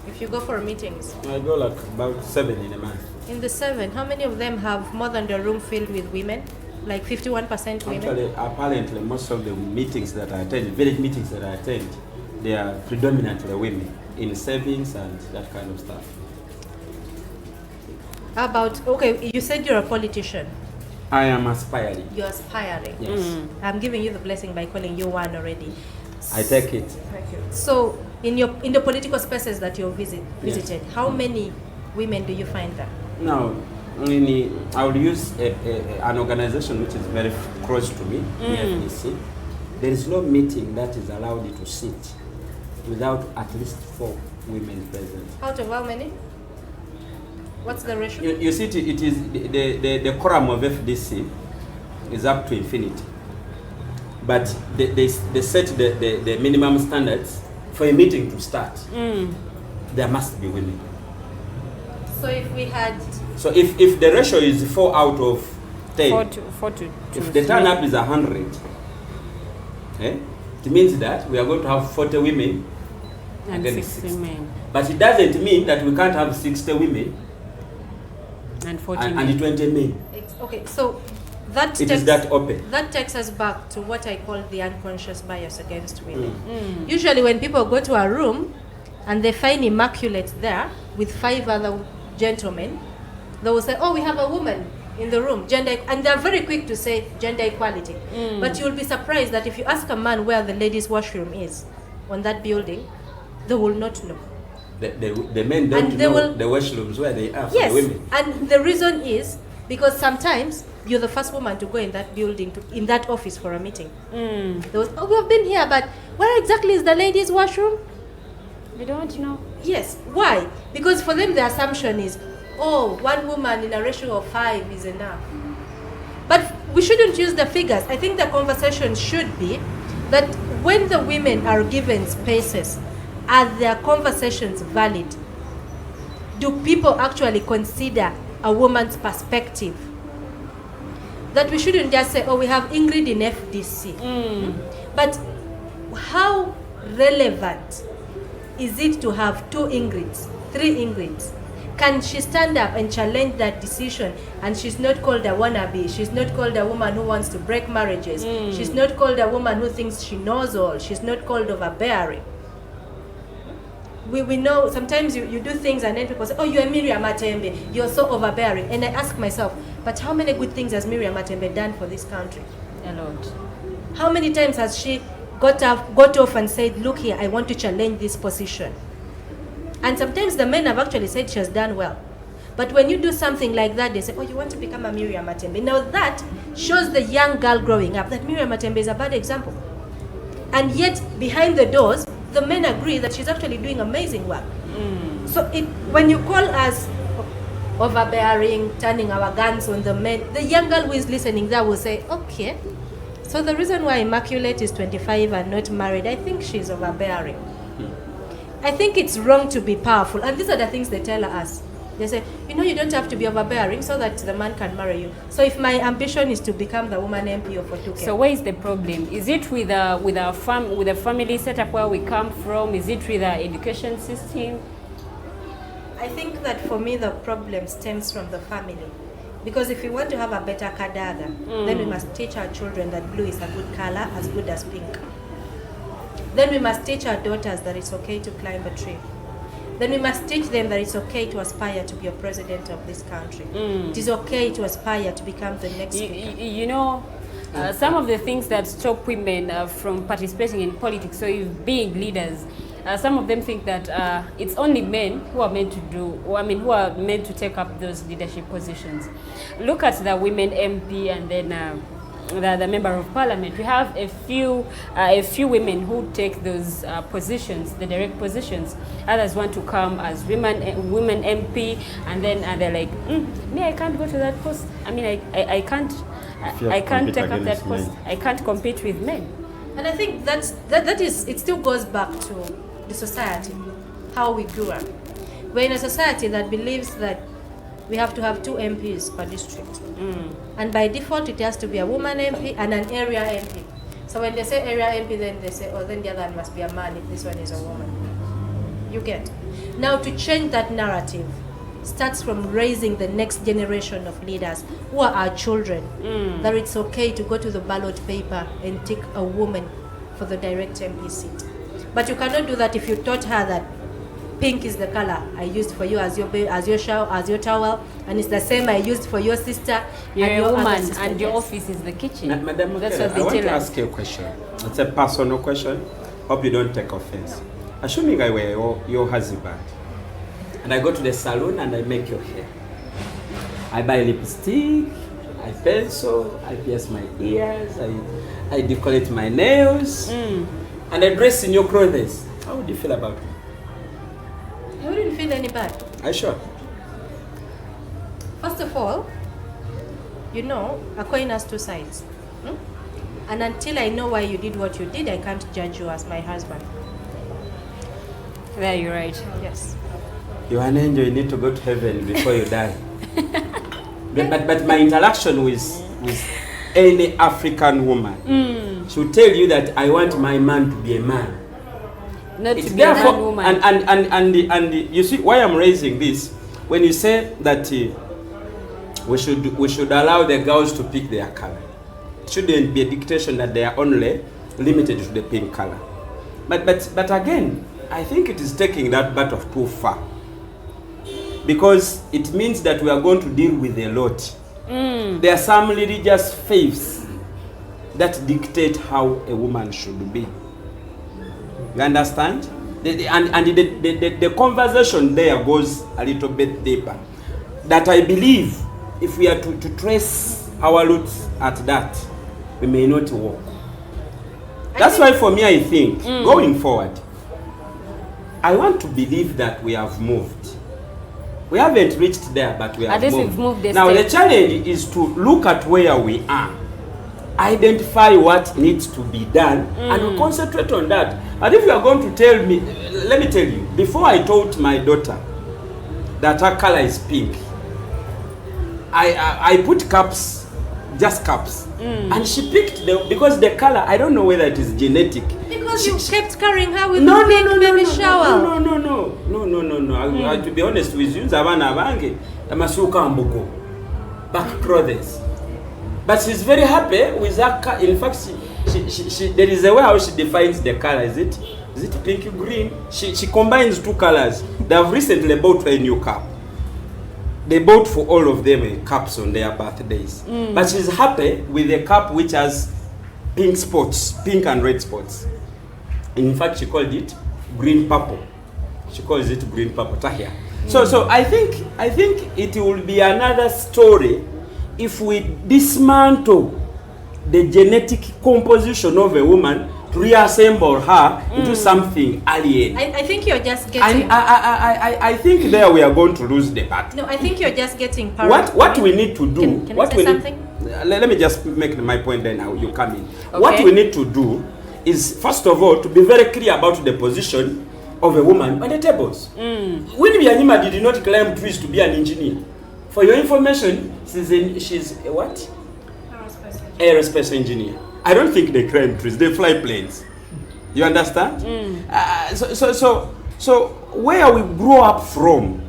If you go for meetings. I go like about 7 in a month. In the 7, how many of them have more than the room filled with women? Like 51% women? Actually, apparently, most of the meetings that I attend, village meetings that I attend, they are predominantly women in savings and that kind of stuff. How about, okay, you said you're a politician. I am aspiring. You're aspiring. Yes. I'm giving you the blessing by calling you one already. I take it. So, in the political spaces that you've visited, how many women do you find there? Now, I would use an organization which is very close to me, the FDC. There is no meeting that is allowed you to sit without at least 4 women present. Out of how many? What's the ratio? You see, it is the quorum of FDC is up to infinity. But they set the minimum standards for a meeting to start. There must be women. So if we had... So if the ratio is 4 out of 10, 4 to if the turn up is 100, it means that we are going to have 40 women and 60 men. But it doesn't mean that we can't have 60 women and 40 and 20 men. Okay, so that is that open. That takes us back to what I call the unconscious bias against women. Usually when people go to a room and they find Immaculate there with 5 other gentlemen, they will say, oh, we have a woman in the room, gender, and they're very quick to say gender equality. But you'll be surprised that if you ask a man where the ladies' washroom is on that building, they will not know. The men don't know the washrooms where they are for the women. And the reason is because sometimes you're the first woman to go in that building, in that office for a meeting. There was, oh, we've been here, but where exactly is the ladies' washroom? We don't know. Yes. Why? Because for them the assumption is, oh, 1 woman in a ratio of 5 is enough. But we shouldn't use the figures. I think the conversation should be that when the women are given spaces, are their conversations valid? Do people actually consider a woman's perspective? That we shouldn't just say, oh, we have Ingrid in FDC. But how relevant is it to have 2 Ingrids, 3 Ingrids? Can she stand up and challenge that decision and she's not called a wannabe? She's not called a woman who wants to break marriages. She's not called a woman who thinks she knows all. She's not called overbearing. We know sometimes you do things and then people say, oh, you're Miriam Matembe, you're so overbearing. And I ask myself, but how many good things has Miriam Matembe done for this country? A lot. How many times has she got off and said, look here, I want to challenge this position? And sometimes the men have actually said she has done well. But when you do something like that, they say, oh, you want to become a Miriam Matembe. Now that shows the young girl growing up that Miriam Matembe is a bad example. And yet, behind the doors, the men agree that she's actually doing amazing work. So when you call us overbearing, turning our guns on the men, the young girl who is listening there will say, okay, so the reason why Immaculate is 25 and not married, I think she's overbearing. I think it's wrong to be powerful. And these are the things they tell us. They say, you know, you don't have to be overbearing so that the man can marry you. So if my ambition is to become the woman MP of Otuke. So where is the problem? Is it with the family setup where we come from? Is it with our education system? I think that for me the problem stems from the family. Because if we want to have a better kadada, then we must teach our children that blue is a good color, as good as pink. Then we must teach our daughters that it's okay to climb a tree. Then we must teach them that it's okay to aspire to be a president of this country. It is okay to aspire to become the next speaker. You know, some of the things that stop women from participating in politics, so being leaders, some of them think that it's only men who are meant to who are meant to take up those leadership positions. Look at the women MP and then the member of parliament. We have a few women who take those positions, the direct positions. Others want to come as women MP, and then they're like, me, I can't go to that post. I mean, I can't take up that post. I can't compete with men. And I think that is, it still goes back to the society, how we grew up. We're in a society that believes that we have to have 2 MPs per district. And by default, it has to be a woman MP and an area MP. So when they say area MP, then they say, oh, then the other one must be a man if this one is a woman. You get. Now, to change that narrative starts from raising the next generation of leaders who are our children, that it's okay to go to the ballot paper and take a woman for the direct MP seat. But you cannot do that if you taught her that pink is the color I used for you as your towel, and it's the same I used for your sister. You're and a woman, sister. and your Yes. office is the kitchen. Madam That's Akello, what they I want to tell us. ask you a question. It's a personal question. Hope you don't take offense. Assuming I were your husband, and I go to the salon and I make your hair. I buy lipstick, I pencil, I pierce my ears, I decorate my nails, and I dress in your clothes. How would you feel about me? You wouldn't feel any bad. Are you sure? First of all, you know, a coin has 2 sides. And until I know why you did what you did, I can't judge you as my husband. There, you're right. Yes. You're an angel, you need to go to heaven before you die. but my interaction with any African woman should tell you that I want my man to be a man. Not It's to be a therefore, woman. and you see why I'm raising this. When you say that we should allow the girls to pick their color, it shouldn't be a dictation that they are only limited to the pink color. But again, I think it is taking that battle too far, because it means that we are going to deal with a lot. There are some religious faiths that dictate how a woman should be. You understand? The conversation there goes a little bit deeper. That I believe if we are to trace our roots at that, we may not walk. That's why for me I think, going forward, I want to believe that we have moved. We haven't reached there, but we have At least moved. we've moved a Now step. the challenge is to look at where we are, identify what needs to be done, and we concentrate on that. And if you are going to tell me, let me tell you, before I told my daughter that her color is pink, I put caps, just caps, and she picked because the color, I don't know whether it is genetic. Because you kept carrying her with the pink baby shower. No. To be honest with you, Zavana Bange, Tamasuka Mbuko, back clothes. But she's very happy with her. In fact, she there is a way how she defines the color. Is it pinky green? She combines 2 colors. They have recently bought a new cap. They bought for all of them caps on their birthdays. But she's happy with a cap which has pink spots, pink and red spots. In fact, she called it green purple. She calls it green purple. Tahia. So I think it will be another story if we dismantle the genetic composition of a woman to reassemble her into something alien. I think you're just getting... I think there we are going to lose the battle. No, I think you're just getting paranoid. What we need to do... Can I say something? Let me just make my point, then now you come in. Okay. What we need to do is, first of all, to be very clear about the position of a woman on the tables. Winnie Byanyima did not climb trees to be an engineer. For your information, she's a what? Aerospace engineer. I don't think they climb trees, they fly planes. You understand? So where we grow up from,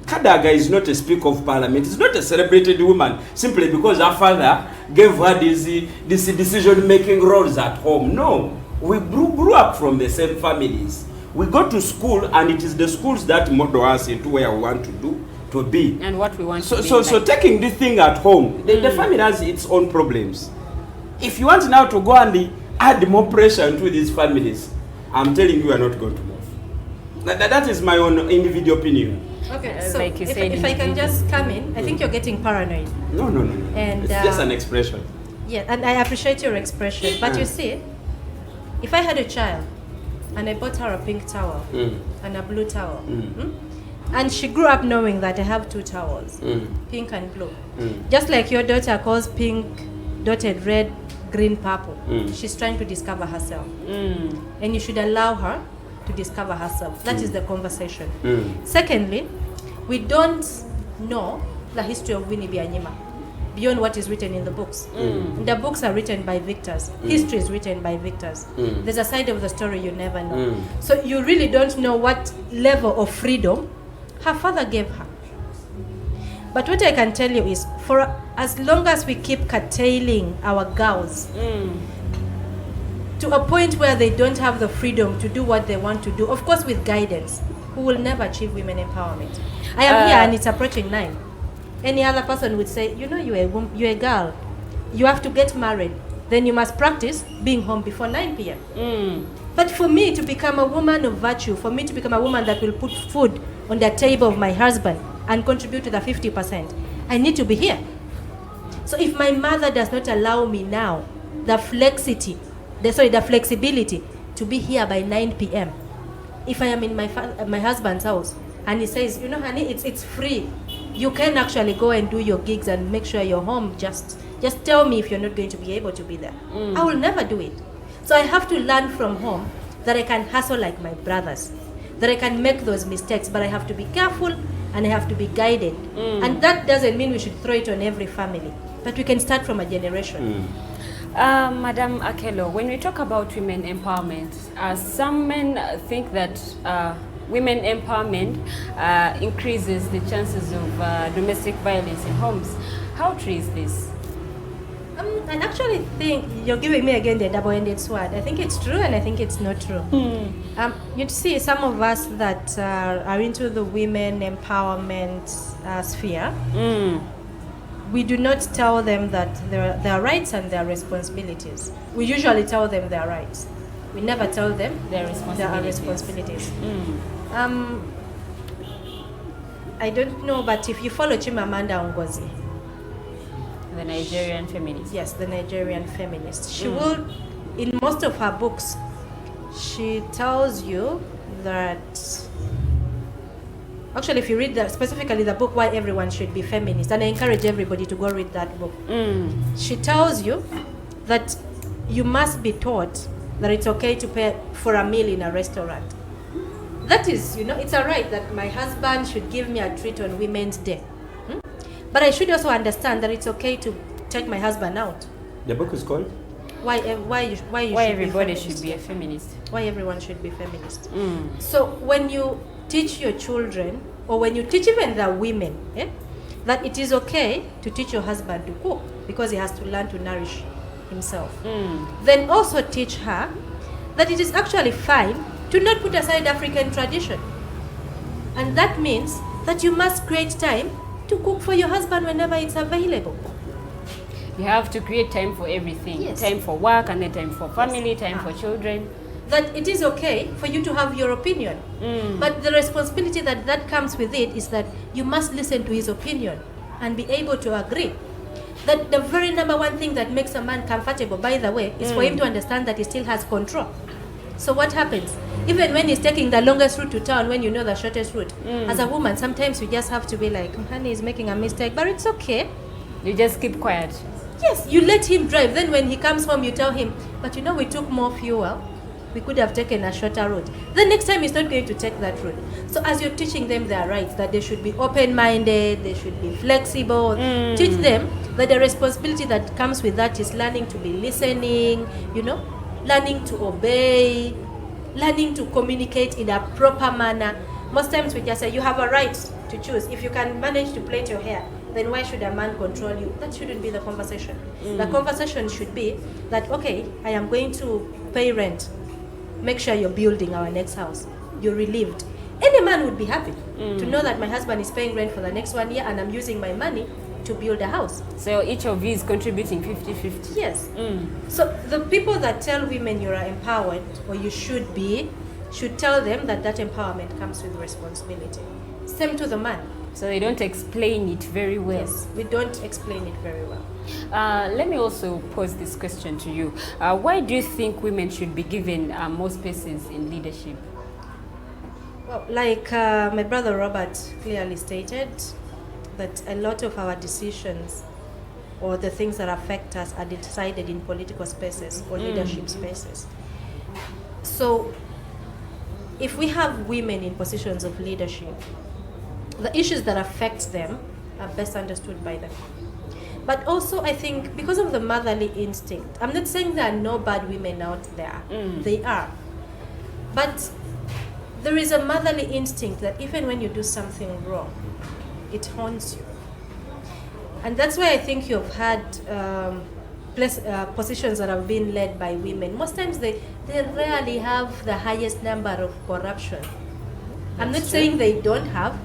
Kadaga is not a Speaker of Parliament. It's not a celebrated woman simply because her father gave her these decision-making roles at home. No, we grew up from the same families. We go to school, and it is the schools that model us into where we want to be. And what we want so, to be. So taking this thing at home, the family has its own problems. If you want now to go and add more pressure into these families, I'm telling you, you are not going to move. That is my own individual opinion. Okay, so like you said, if I can just come in, I think you're getting paranoid. No. And, it's just an expression. Yeah, and I appreciate your expression. But you see, if I had a child and I bought her a pink towel and a blue towel, and she grew up knowing that I have 2 towels, pink and blue. Just like your daughter calls pink dotted red green, purple. She's trying to discover herself. And you should allow her to discover herself. That is the conversation. Secondly, we don't know the history of Winnie Byanyima beyond what is written in the books. The books are written by victors. History is written by victors. There's a side of the story you never know. So you really don't know what level of freedom her father gave her. But what I can tell you is, for as long as we keep curtailing our girls to a point where they don't have the freedom to do what they want to do, of course with guidance, we will never achieve women empowerment. I am here and it's approaching 9. Any other person would say, you know, you're a girl, you have to get married, then you must practice being home before 9 p.m. But for me to become a woman of virtue, for me to become a woman that will put food on the table of my husband and contribute to the 50%, I need to be here. So if my mother does not allow me now the flexibility to be here by 9 p.m., if I am in my husband's house and he says, you know, honey, it's free, you can actually go and do your gigs and make sure you're home, just tell me if you're not going to be able to be there. I will never do it. So I have to learn from home that I can hustle like my brothers, that I can make those mistakes, but I have to be careful and I have to be guided. And that doesn't mean we should throw it on every family, but we can start from a generation. Madam Akello, when we talk about women empowerment, some men think that women empowerment increases the chances of domestic violence in homes. How true is this? I actually think you're giving me again the double-ended sword. I think it's true and I think it's not true. You see, some of us that are into the women empowerment sphere, we do not tell them that there are rights and there are responsibilities. We usually tell them their rights. We never tell them there are responsibilities. I don't know, but if you follow Chimamanda Ngozi, the Nigerian feminist. Yes, the Nigerian feminist. She will, in most of her books, she tells you that, actually if you read specifically the book Why Everyone Should Be Feminist, and I encourage everybody to go read that book, she tells you that you must be taught that it's okay to pay for a meal in a restaurant. That is, you know, it's a right that my husband should give me a treat on Women's Day. But I should also understand that it's okay to take my husband out. The book is called? Why everybody should be a feminist. Why everyone should be feminist. So when you teach your children, or when you teach even the women, that it is okay to teach your husband to cook because he has to learn to nourish himself, then also teach her that it is actually fine to not put aside African tradition. And that means that you must create time to cook for your husband whenever it's available. You have to create time for everything. Yes. Time for work, and then time for family, time for children. That it is okay for you to have your opinion. But the responsibility that comes with it is that you must listen to his opinion and be able to agree. That the very number one thing that makes a man comfortable, by the way, is for him to understand that he still has control. So what happens? Even when he's taking the longest route to town, when you know the shortest route, as a woman, sometimes you just have to be like, honey, he's making a mistake, but it's okay. You just keep quiet. Yes, you let him drive. Then when he comes home, you tell him, but you know, we took more fuel. We could have taken a shorter route. The next time he's not going to take that route. So as you're teaching them their rights, that they should be open-minded, they should be flexible, teach them that the responsibility that comes with that is learning to be listening, you know, learning to obey, learning to communicate in a proper manner. Most times we just say, you have a right to choose. If you can manage to plait your hair, then why should a man control you? That shouldn't be the conversation. The conversation should be that, okay, I am going to pay rent. Make sure you're building our next house. You're relieved. Any man would be happy to know that my husband is paying rent for the next 1 year and I'm using my money to build a house. So each of you is contributing 50-50. Yes. So the people that tell women you are empowered, or you should be, should tell them that that empowerment comes with responsibility. Same to the man. So they don't explain it very well. Yes, we don't explain it very well. Let me also pose this question to you. Why do you think women should be given more spaces in leadership? Well, like my brother Robert clearly stated, that a lot of our decisions or the things that affect us are decided in political spaces or leadership spaces. So if we have women in positions of leadership, the issues that affect them are best understood by them. But also, I think, because of the motherly instinct, I'm not saying there are no bad women out there. They are. But there is a motherly instinct that even when you do something wrong, it haunts you. And that's why I think you've had positions that have been led by women. Most times they rarely have the highest number of corruption. I'm not saying they don't have,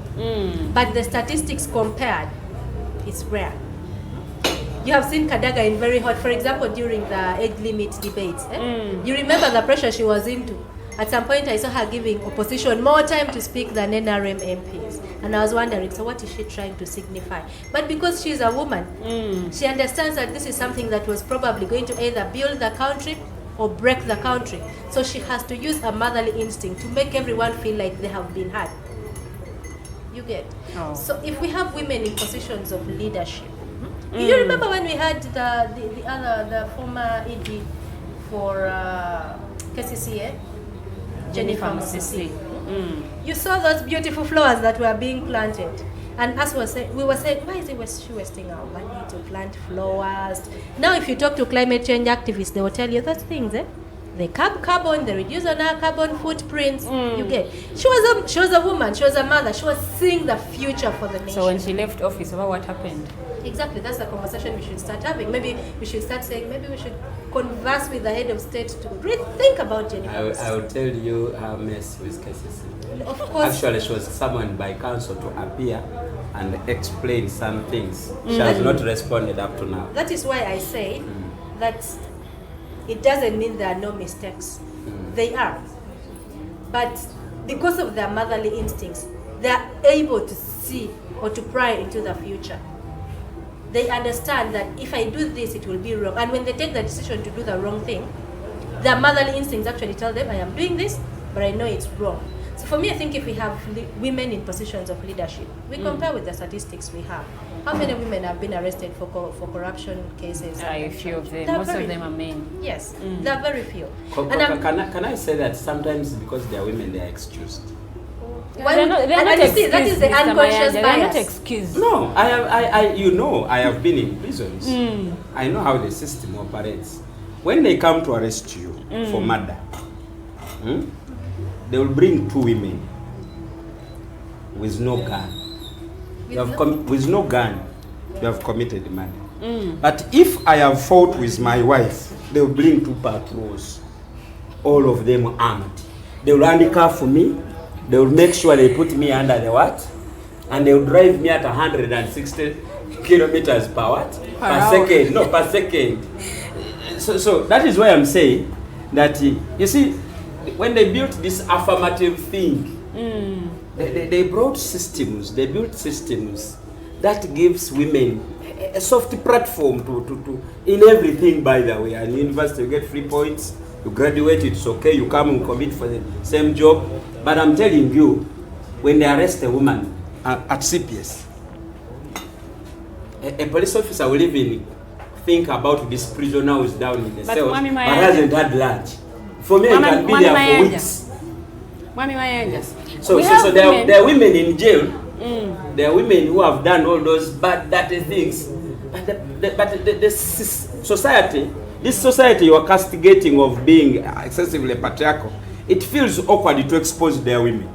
but the statistics compared, it's rare. You have seen Kadaga in very hot, for example, during the age limit debates. You remember the pressure she was into. At some point, I saw her giving opposition more time to speak than NRM MPs. And I was wondering, so what is she trying to signify? But because she's a woman, she understands that this is something that was probably going to either build the country or break the country. So she has to use a motherly instinct to make everyone feel like they have been heard. You get? Oh. So if we have women in positions of leadership, you remember when we had the former ED for KCCA, Jennifer Musisi. You saw those beautiful flowers that were being planted, and as we were saying, why is she wasting our money to plant flowers? Now, if you talk to climate change activists, they will tell you those things. They curb carbon, they reduce on our carbon footprints. You get. She was a woman. She was a mother. She was seeing the future for the nation. So when she left office, what happened? Exactly, that's the conversation we should start having. Maybe we should start saying, maybe we should converse with the head of state to think about Jennifer. I will tell you how mess with KCC. Of course. Actually, she was summoned by council to appear and explain some things. She has not responded up to now. That is why I say that it doesn't mean there are no mistakes. They are. But because of their motherly instincts, they are able to see or to pry into the future. They understand that if I do this, it will be wrong. And when they take the decision to do the wrong thing, their motherly instincts actually tell them, I am doing this, but I know it's wrong. So for me, I think if we have women in positions of leadership, we compare with the statistics we have. How many women have been arrested for corruption cases? A few of them. Most of them are men. Yes, there are very few. Can I say that sometimes because they are women, they are excused? Well, they're not excused, that is the unconscious bias. They're not excused. No, I have been in prisons. I know how the system operates. When they come to arrest you for murder, they will bring two women with no gun. With no gun, you have committed murder. But if I have fought with my wife, they will bring two patrols, all of them armed. They will handcuff me. They will make sure they put me under the what? And they will drive me at 160 kilometers per second. No, per second. So that is why I'm saying that, you see, when they built this affirmative thing, they brought systems, they built systems that gives women a soft platform to in everything, by the way. And university, you get 3 points, you graduate, it's okay, you come and commit for the same job. But I'm telling you, when they arrest a woman at CPS, a police officer will even think about this prisoner who is down in the cells, but hasn't had lunch. For me, I can be there for weeks. So there are women in jail. There are women who have done all those bad, dirty things. But this society you are castigating of being excessively patriarchal, it feels awkward to expose their women.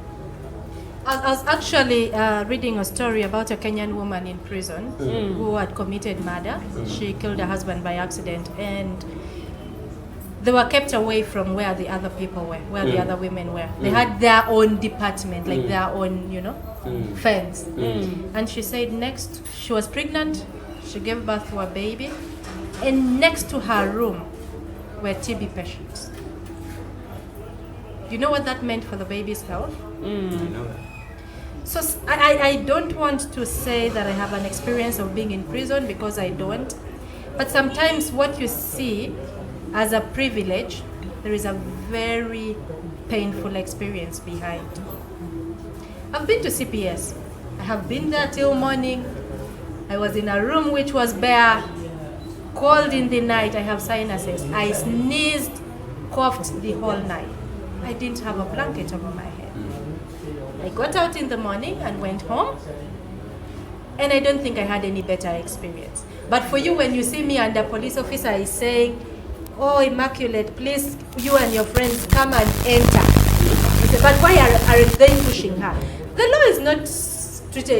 I was actually reading a story about a Kenyan woman in prison who had committed murder. She killed her husband by accident, and they were kept away from where the other people were, where the other women were. They had their own department, like their own, fence. And she said she was pregnant, she gave birth to a baby, and next to her room were TB patients. You know what that meant for the baby's health? I know that. So I don't want to say that I have an experience of being in prison, because I don't. But sometimes what you see as a privilege, there is a very painful experience behind. I've been to CPS. I have been there till morning. I was in a room which was bare. cold in the night, I have sinuses. I sneezed, coughed the whole night. I didn't have a blanket over my head. I got out in the morning and went home, and I don't think I had any better experience. But for you, when you see me and the police officer is saying, "Oh, Immaculate, please, you and your friends come and enter." You say, but why aren't they pushing her? The law is not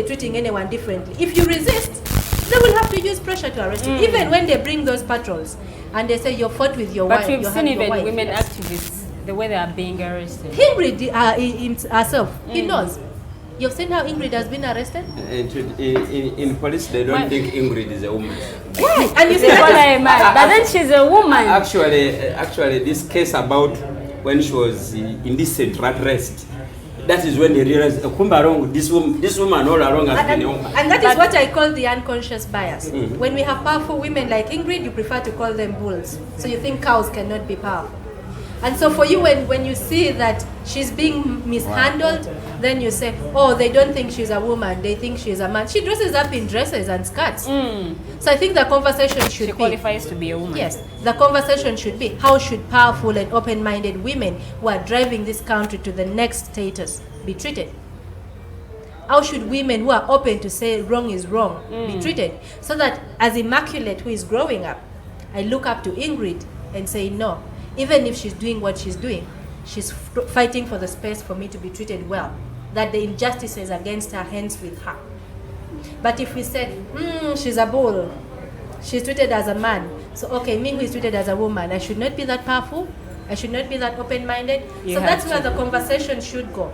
treating anyone differently. If you resist, they will have to use pressure to arrest you. Even when they bring those patrols and they say you fought with your wife. But we've seen even women activists, the way they are being arrested. Ingrid herself, he knows. You've seen how Ingrid has been arrested? In police, they don't think Ingrid is a woman. Why? And you see but then she's a woman. Actually, this case about when she was indecent arrest, that is when they realized, this woman all along has been a woman. And that is what I call the unconscious bias. When we have powerful women like Ingrid, you prefer to call them bulls. So you think cows cannot be powerful. And so for you, when you see that she's being mishandled, then you say, oh, they don't think she's a woman, they think she's a man. She dresses up in dresses and skirts. So I think the conversation should be... She qualifies to be a woman. Yes, the conversation should be, how should powerful and open-minded women who are driving this country to the next status be treated? How should women who are open to say wrong is wrong be treated? So that as Immaculate, who is growing up, I look up to Ingrid and say, no, even if she's doing what she's doing, she's fighting for the space for me to be treated well, that the injustices against her ends with her. But if we say, she's a bull, she's treated as a man, so okay, me who is treated as a woman, I should not be that powerful, I should not be that open-minded. So that's where the conversation should go.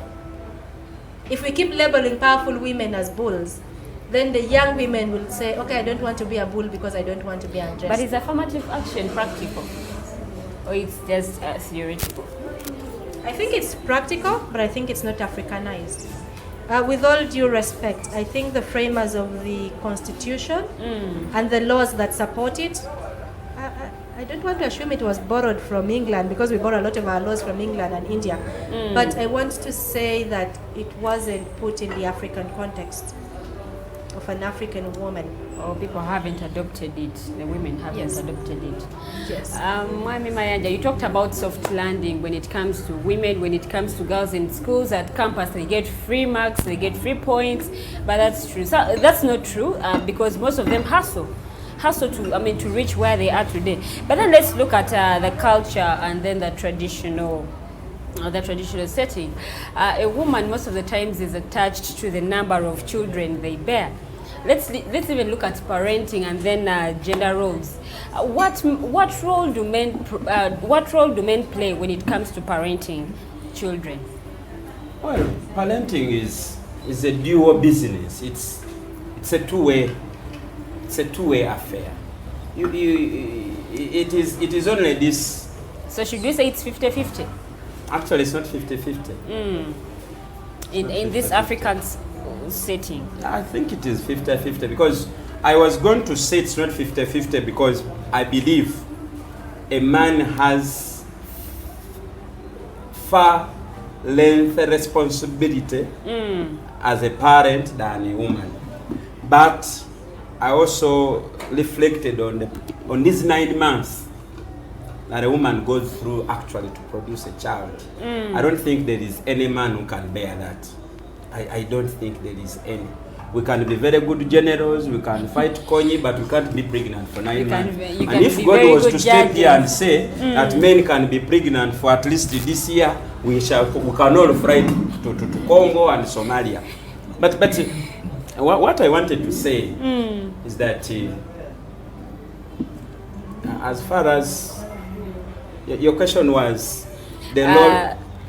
If we keep labeling powerful women as bulls, then the young women will say, okay, I don't want to be a bull because I don't want to be undressed. But is affirmative action practical? Or it's just theoretical? I think it's practical, but I think it's not Africanized. With all due respect, I think the framers of the Constitution and the laws that support it, I don't want to assume it was borrowed from England, because we borrow a lot of our laws from England and India. But I want to say that it wasn't put in the African context of an African woman. Or people haven't adopted it, the women haven't adopted it. Yes. Mayanja, you talked about soft landing when it comes to women, when it comes to girls in schools, at campus, they get free marks, they get free points, but that's true. So that's not true because most of them hustle to reach where they are today. But then let's look at the culture and then the traditional setting. A woman most of the times is attached to the number of children they bear. Let's even look at parenting and then gender roles. What role do men play when it comes to parenting children? Well, parenting is a dual business. It's a two-way affair. It is only this. So should we say it's 50-50? Actually, it's not 50-50. In this African setting, I think it is 50-50, because I was going to say it's not 50-50 because I believe a man has far lengthy responsibility as a parent than a woman. But I also reflected on these 9 months that a woman goes through actually to produce a child. I don't think there is any man who can bear that. I don't think there is any. We can be very good generals, we can fight Konyi, but we can't be pregnant for 9 months. And if God was to step here and say that men can be pregnant for at least this year, we can all fly to Congo and Somalia. But what I wanted to say is that as far as your question was,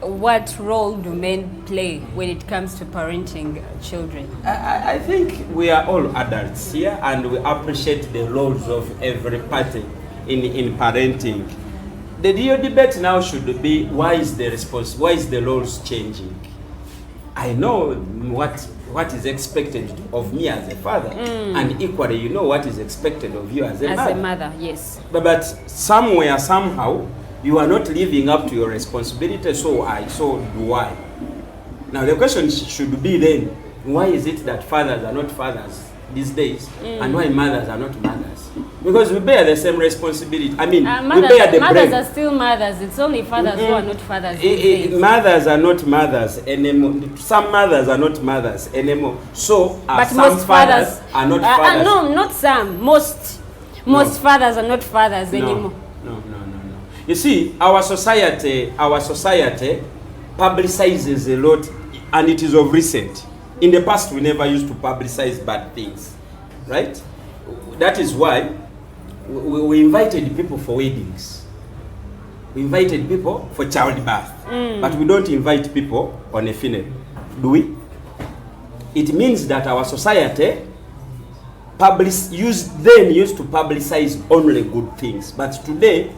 what role do men play when it comes to parenting children? I think we are all adults here, and we appreciate the roles of every party in parenting. The real debate now should be, why is the roles changing? I know what is expected of me as a father, and equally you know what is expected of you as a mother. As a mother, yes. But somewhere, somehow, you are not living up to your responsibility, so do I. Now the question should be then, why is it that fathers are not fathers these days, and why mothers are not mothers? Because we bear the same responsibility. I mean, mothers, we bear the mothers blame. are still mothers. It's only fathers who are not fathers. Mothers are not mothers anymore. Some mothers are not mothers anymore. So but some most fathers are not fathers. No, not some. Most fathers are not fathers anymore. No. You see, our society publicizes a lot, and it is of recent. In the past, we never used to publicize bad things, right? That is why we invited people for weddings. We invited people for childbirth, but we don't invite people on a funeral, do we? It means that our society used to publicize only good things, but today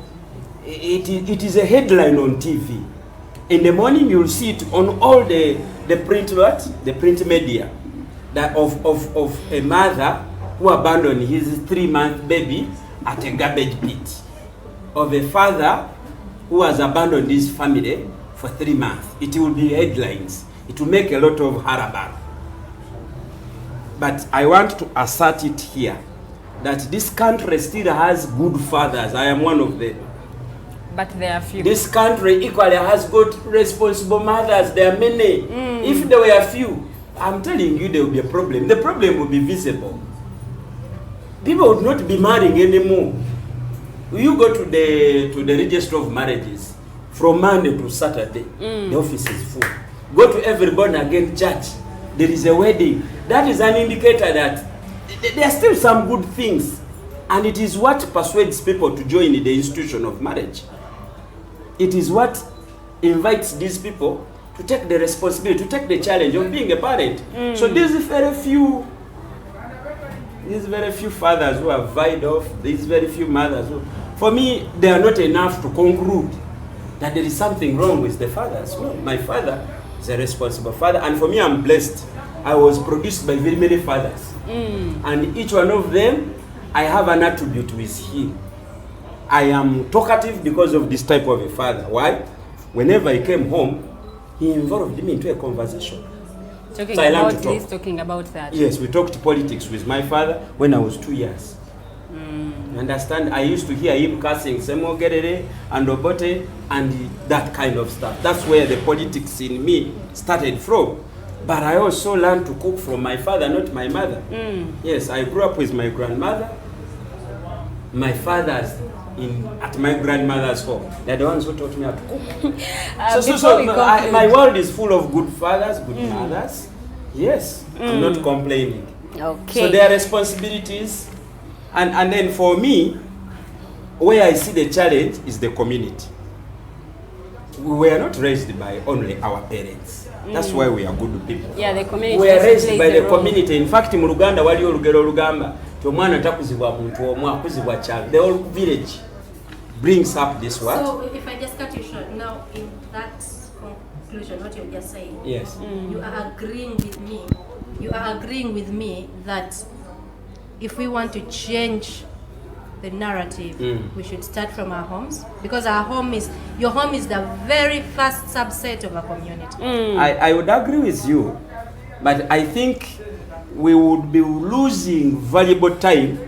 it is a headline on TV. In the morning you'll see it on all the print media, that of a mother who abandoned his 3-month baby at a garbage pit, of a father who has abandoned his family for 3 months. It will be headlines. It will make a lot of harabar. But I want to assert it here that this country still has good fathers. I am one of them. But there are few. This country equally has got responsible mothers. There are many. If there were few, I'm telling you, there will be a problem. The problem will be visible. People would not be marrying anymore. You go to the register of marriages from Monday to Saturday, the office is full. Go to every born again church, there is a wedding. That is an indicator that there are still some good things, and it is what persuades people to join the institution of marriage. It is what invites these people to take the responsibility, to take the challenge of being a parent. So these very few fathers who are vied off, these very few mothers who, for me, they are not enough to conclude that there is something wrong with the fathers. Well, my father is a responsible father, and for me, I'm blessed. I was produced by very many fathers, and each one of them, I have an attribute with him. I am talkative because of this type of a father. Why? Whenever I came home, he involved me into a conversation. Talking So I learned about to talk. this, talking about that. Yes, we talked politics with my father when I was 2 years. You understand? I used to hear him cursing Semo Gerere and Obote and that kind of stuff. That's where the politics in me started from. But I also learned to cook from my father, not my mother. Yes, I grew up with my grandmother. My father's at my grandmother's home. They're the ones who taught me how to cook. My world is full of good fathers, good mothers. Yes, I'm not complaining. Okay. So there are responsibilities. And then for me, where I see the challenge is the community. We were not raised by only our parents. That's why we are good people. Yeah, the community. We are raised by the role. community. In fact, mu Luganda waliyo olugero olugamba omwana takuzibwa muntu omu akuzibwa kyalo. The whole village brings up this word. So if I just cut you short, now in that conclusion, what you're just saying, Yes. you are agreeing with me. You are agreeing with me that if we want to change the narrative, we should start from our homes, because your home is the very first subset of a community. I would agree with you, but I think we would be losing valuable time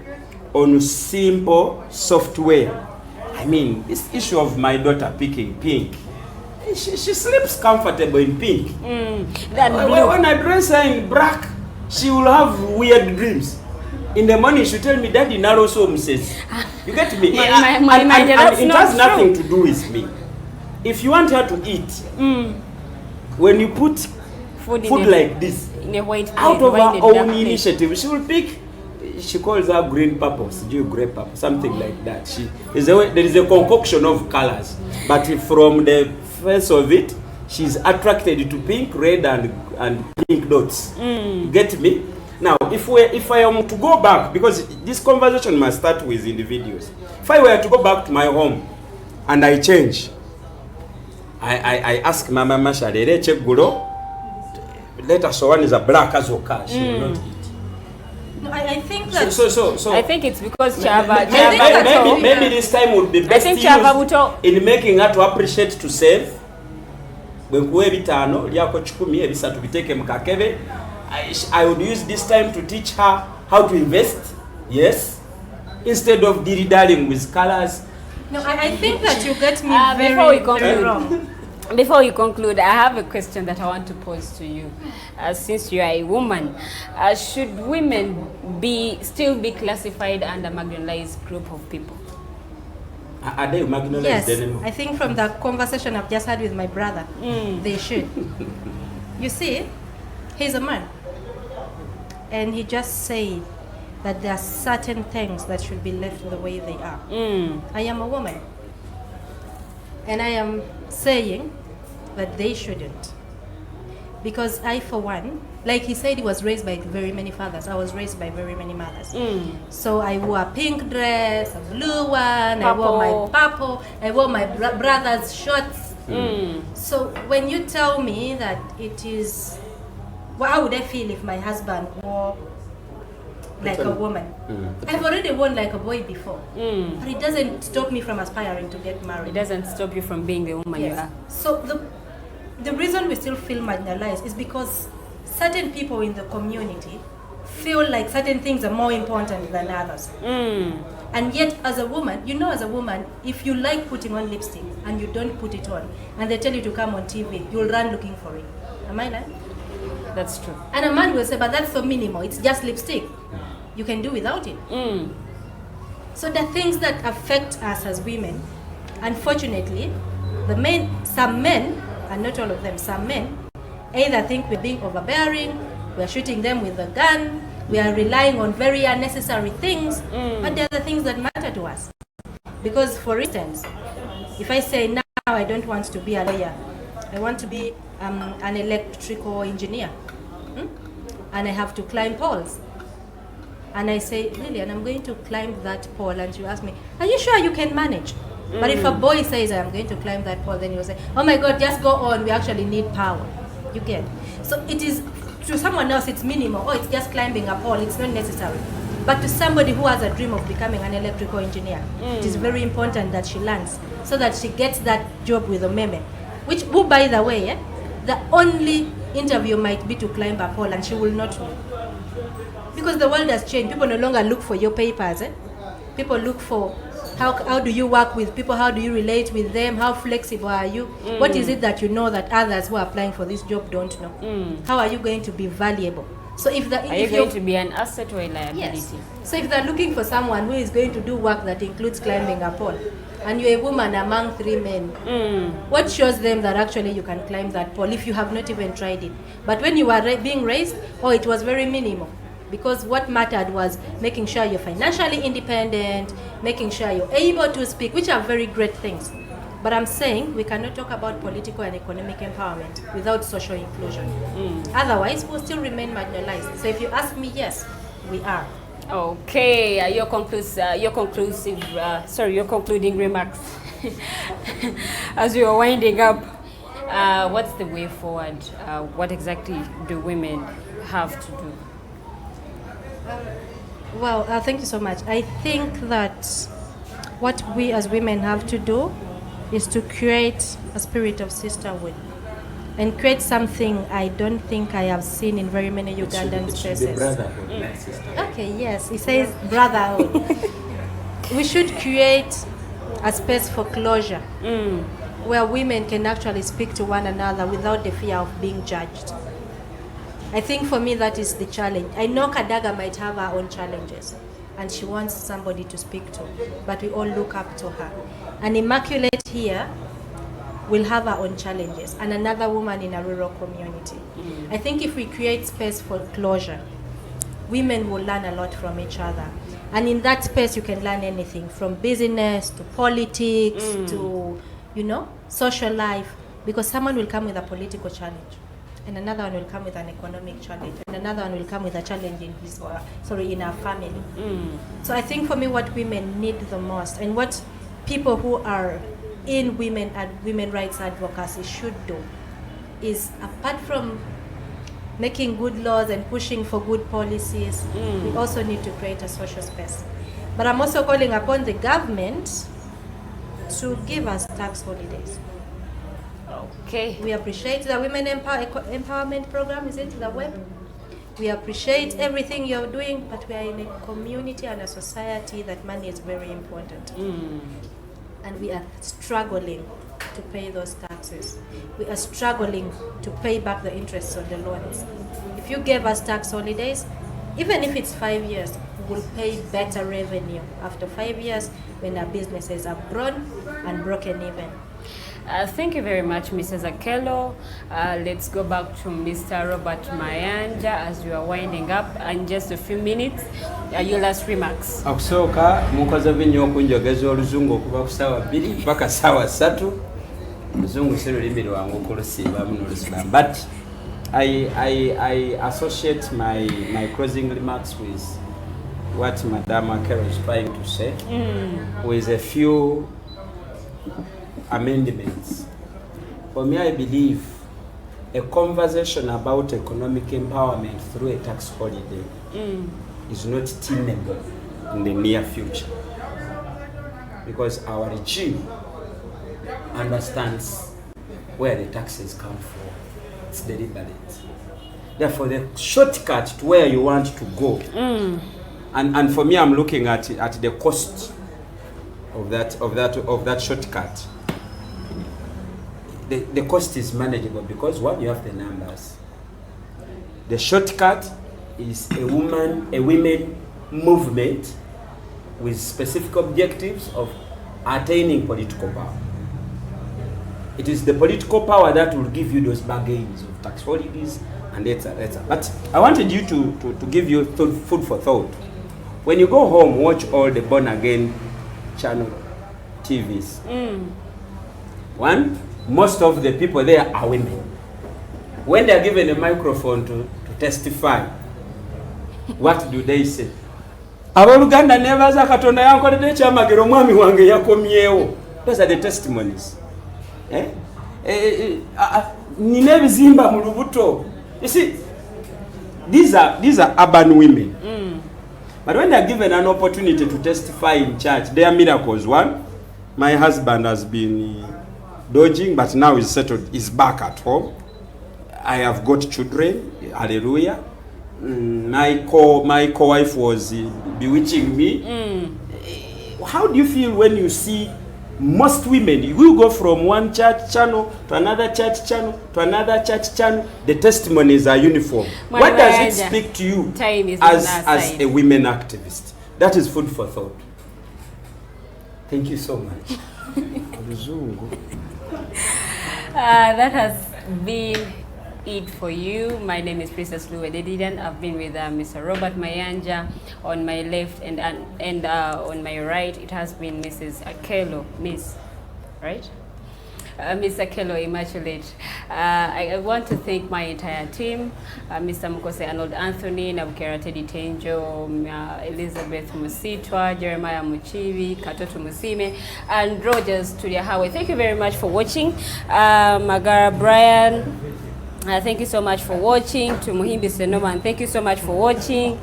on simple software. I mean, this issue of my daughter picking pink, she sleeps comfortable in pink. When I dress her in black, she will have weird dreams. In the morning, she tell me, Daddy, narrow so says. You get me? And it has nothing to do with me. If you want her to eat, when you put food like this, in a white plate, out of her own plate. initiative, she will pick. She calls her green purple, grey purple, something like that. There is a concoction of colors, but from the face of it, she's attracted to pink, red, and pink dots. Get me? Now, if I am to go back, because this conversation must start with individuals. If I were to go back to my home and I change, I ask Mama Masha, let us one is a black as okay, she will not eat. No, I think that. So I think it's because Chava. Maybe this time would be best used in making her to appreciate to save. When I would use this time to teach her how to invest. Yes. instead of dilly-dallying with colors. No, I think that you get me Before we very conclude, wrong. Before you conclude, I have a question that I want to pose to you. Since you are a woman, should women still be classified under marginalized group of people? Are they marginalized Yes, anymore? I think from the conversation I've just had with my brother, they should. You see, he's a man. And he just said that there are certain things that should be left the way they are. I am a woman. And I am saying that they shouldn't. Because I, for one, like he said, he was raised by very many fathers. I was raised by very many mothers. So I wore a pink dress, a blue one, I wore my purple, I wore my brother's shorts. So when you tell me that it is, well, how would I feel if my husband wore like a woman? I've already worn like a boy before, but it doesn't stop me from aspiring to get married. It doesn't stop you from being the woman you are. So the reason we still feel marginalized is because certain people in the community feel like certain things are more important than others. And yet as a woman, you know, as a woman, if you like putting on lipstick and you don't put it on and they tell you to come on TV, you'll run looking for it. Am I lying? That's true. And a man will say, but that's so minimal, it's just lipstick. You can do without it. So the things that affect us as women, unfortunately, some men, and not all of them, some men, either think we're being overbearing, we're shooting them with a gun, we are relying on very unnecessary things, but they're the things that matter to us. Because for instance, if I say now I don't want to be a lawyer, I want to be an electrical engineer, and I have to climb poles. And I say, Lilian, I'm going to climb that pole, and you ask me, are you sure you can manage? But if a boy says I'm going to climb that pole, then you'll say, oh my God, just go on, we actually need power. You get? So it is, to someone else it's minimal, it's just climbing a pole, it's not necessary. But to somebody who has a dream of becoming an electrical engineer, it is very important that she learns so that she gets that job with Omeme, who by the way, the only interview might be to climb a pole, and she will not know. Because the world has changed. People no longer look for your papers. People look for how do you work with people, how do you relate with them, how flexible are you, what is it that you know that others who are applying for this job don't know, how are you going to be valuable. So if you're going to be an asset or a liability? Yes. So if they're looking for someone who is going to do work that includes climbing a pole, and you're a woman among 3 men, what shows them that actually you can climb that pole if you have not even tried it? But when you are being raised, it was very minimal. Because what mattered was making sure you're financially independent, making sure you're able to speak, which are very great things. But I'm saying we cannot talk about political and economic empowerment without social inclusion. Otherwise, we'll still remain marginalized. So if you ask me, yes, we are. Okay, your concluding remarks as we are winding up. What's the way forward? What exactly do women have to do? Well, thank you so much. I think that what we as women have to do is to create a spirit of sisterhood and create something I don't think I have seen in very many Ugandan spaces. Okay, yes, it says brotherhood. We should create a space for closure where women can actually speak to one another without the fear of being judged. I think for me that is the challenge. I know Kadaga might have her own challenges and she wants somebody to speak to, but we all look up to her. And Immaculate here will have her own challenges, and another woman in a rural community. I think if we create space for closure, women will learn a lot from each other. And in that space you can learn anything from business to politics to, social life, because someone will come with a political challenge, and another one will come with an economic challenge, and another one will come with a challenge in our family. So I think for me what women need the most, and what people who are in women and women rights advocacy should do, is apart from making good laws and pushing for good policies, we also need to create a social space. But I'm also calling upon the government to give us tax holidays. Okay. We appreciate the Women Empowerment Program, is it the web? We appreciate everything you're doing, but we are in a community and a society that money is very important. And we are struggling to pay those taxes. We are struggling to pay back the interest on the loans. If you gave us tax holidays, even if it's 5 years, we will pay better revenue after 5 years when our businesses have grown and broken even. Thank you very much, Mrs. Akello. Let's go back to Mr. Robert Mayanja as we are winding up in just a few minutes. Your last remarks. Akusooka mukoze binyo okunjogeza oluzungu okuva ku ssaawa 2 mpaka ssaawa 3. Oluzungu si lulimi lwange okulusiibamu n'olusibamu. But I associate my closing remarks with what Madam Akello is trying to say, with a few amendments. For me, I believe a conversation about economic empowerment through a tax holiday is not tenable in the near future, because our regime understands where the taxes come from. It's deliberate. Therefore, the shortcut to where you want to go, and for me, I'm looking at the cost of that shortcut. The cost is manageable because one, you have the numbers. The shortcut is a women movement with specific objectives of attaining political power. It is the political power that will give you those bargains of tax holidays and etc. But I wanted you to give you food for thought. When you go home, watch all the born again channel TVs. One, most of the people there are women. When they are given a microphone to testify, what do they say? Uganda never za katonda yankolede kyamagero mwami wange yakomyewo. Those are the testimonies. Nine bizimba mu lubuto. You see, these are urban women. But when they are given an opportunity to testify in church, they are miracles. One, my husband has been dodging, but now he's settled. He's back at home. I have got children. Hallelujah. My co-wife was bewitching me. How do you feel when you see most women? You will go from one church channel to another church channel to another church channel. The testimonies are uniform. What does it speak to you as a women activist? That is food for thought. Thank you so much. That has been it for you. My name is Princess Luwedde Lilian. I've been with Mr. Robert Mayanja on my left, and on my right it has been Mrs. Akello, Miss, right? Miss Akello, Immaculate. I want to thank my entire team, Mr. Mukose Arnold Anthony, Nabukera Teddy Tenjo, Elizabeth Musitwa, Jeremiah Muchivi, Katoto Musime, and Rogers Tulia Hawe. Thank you very much for watching. Magara Brian, thank you so much for watching. To Muhimbi Senoman, thank you so much for watching.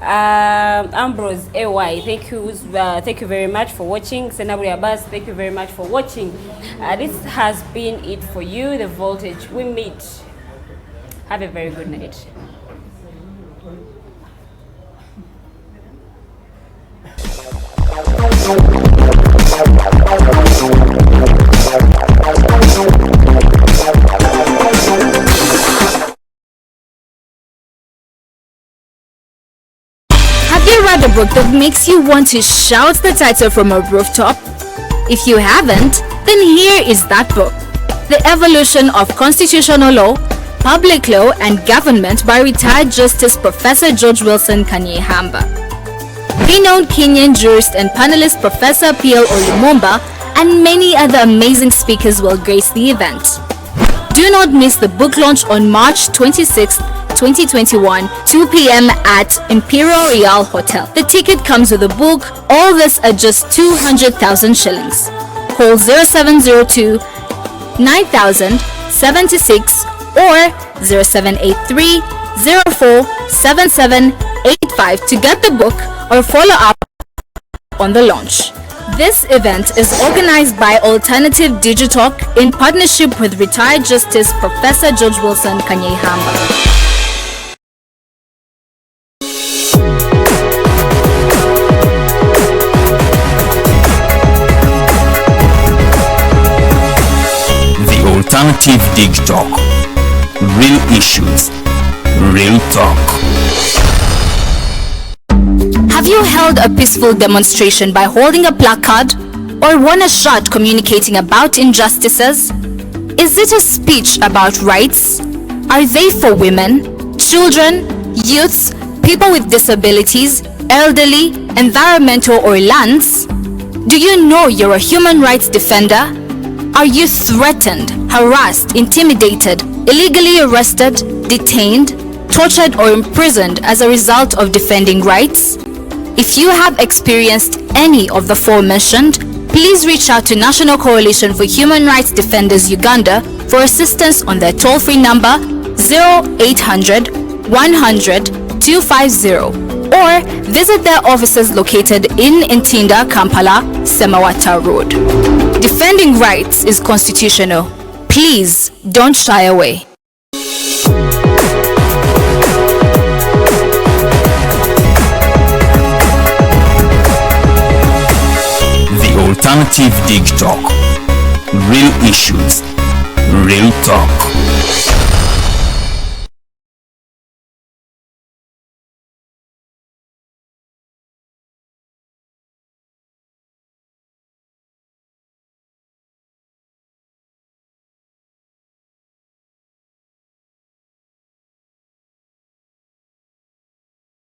Ambrose AY, thank you very much for watching. Senabri Abbas, thank you very much for watching. This has been it for you, The Voltage. We meet. Have a very good night. Have you read a book that makes you want to shout the title from a rooftop? If you haven't, then here is that book. The Evolution of Constitutional Law, Public Law and Government by retired Justice Professor George Wilson Kanyehamba. Renowned Kenyan jurist and panelist Professor P.L. Olumumba and many other amazing speakers will grace the event. Do not miss the book launch on March 26th, 2021, 2 p.m. at Imperial Real Hotel. The ticket comes with a book. All this at just 200,000 shillings. Call 0702 9000 76 or 0783 04 7785 to get the book or follow up on the launch. This event is organized by Alternative Digital in partnership with retired Justice Professor George Wilson Kanyehamba. Alternative Dig Talk. Real issues, real talk. Have you held a peaceful demonstration by holding a placard or won a shot communicating about injustices? Is it a speech about rights? Are they for women, children, youths, people with disabilities, elderly, environmental or lands? Do you know you're a human rights defender? Are you threatened, harassed, intimidated, illegally arrested, detained, tortured or imprisoned as a result of defending rights? If you have experienced any of the aforementioned, please reach out to National Coalition for Human Rights Defenders Uganda for assistance on their toll-free number 0800 100 250 or visit their offices located in Ntinda, Kampala, Semawata Road. Defending rights is constitutional. Please don't shy away. The Alternative Dig Talk. Real issues, real talk.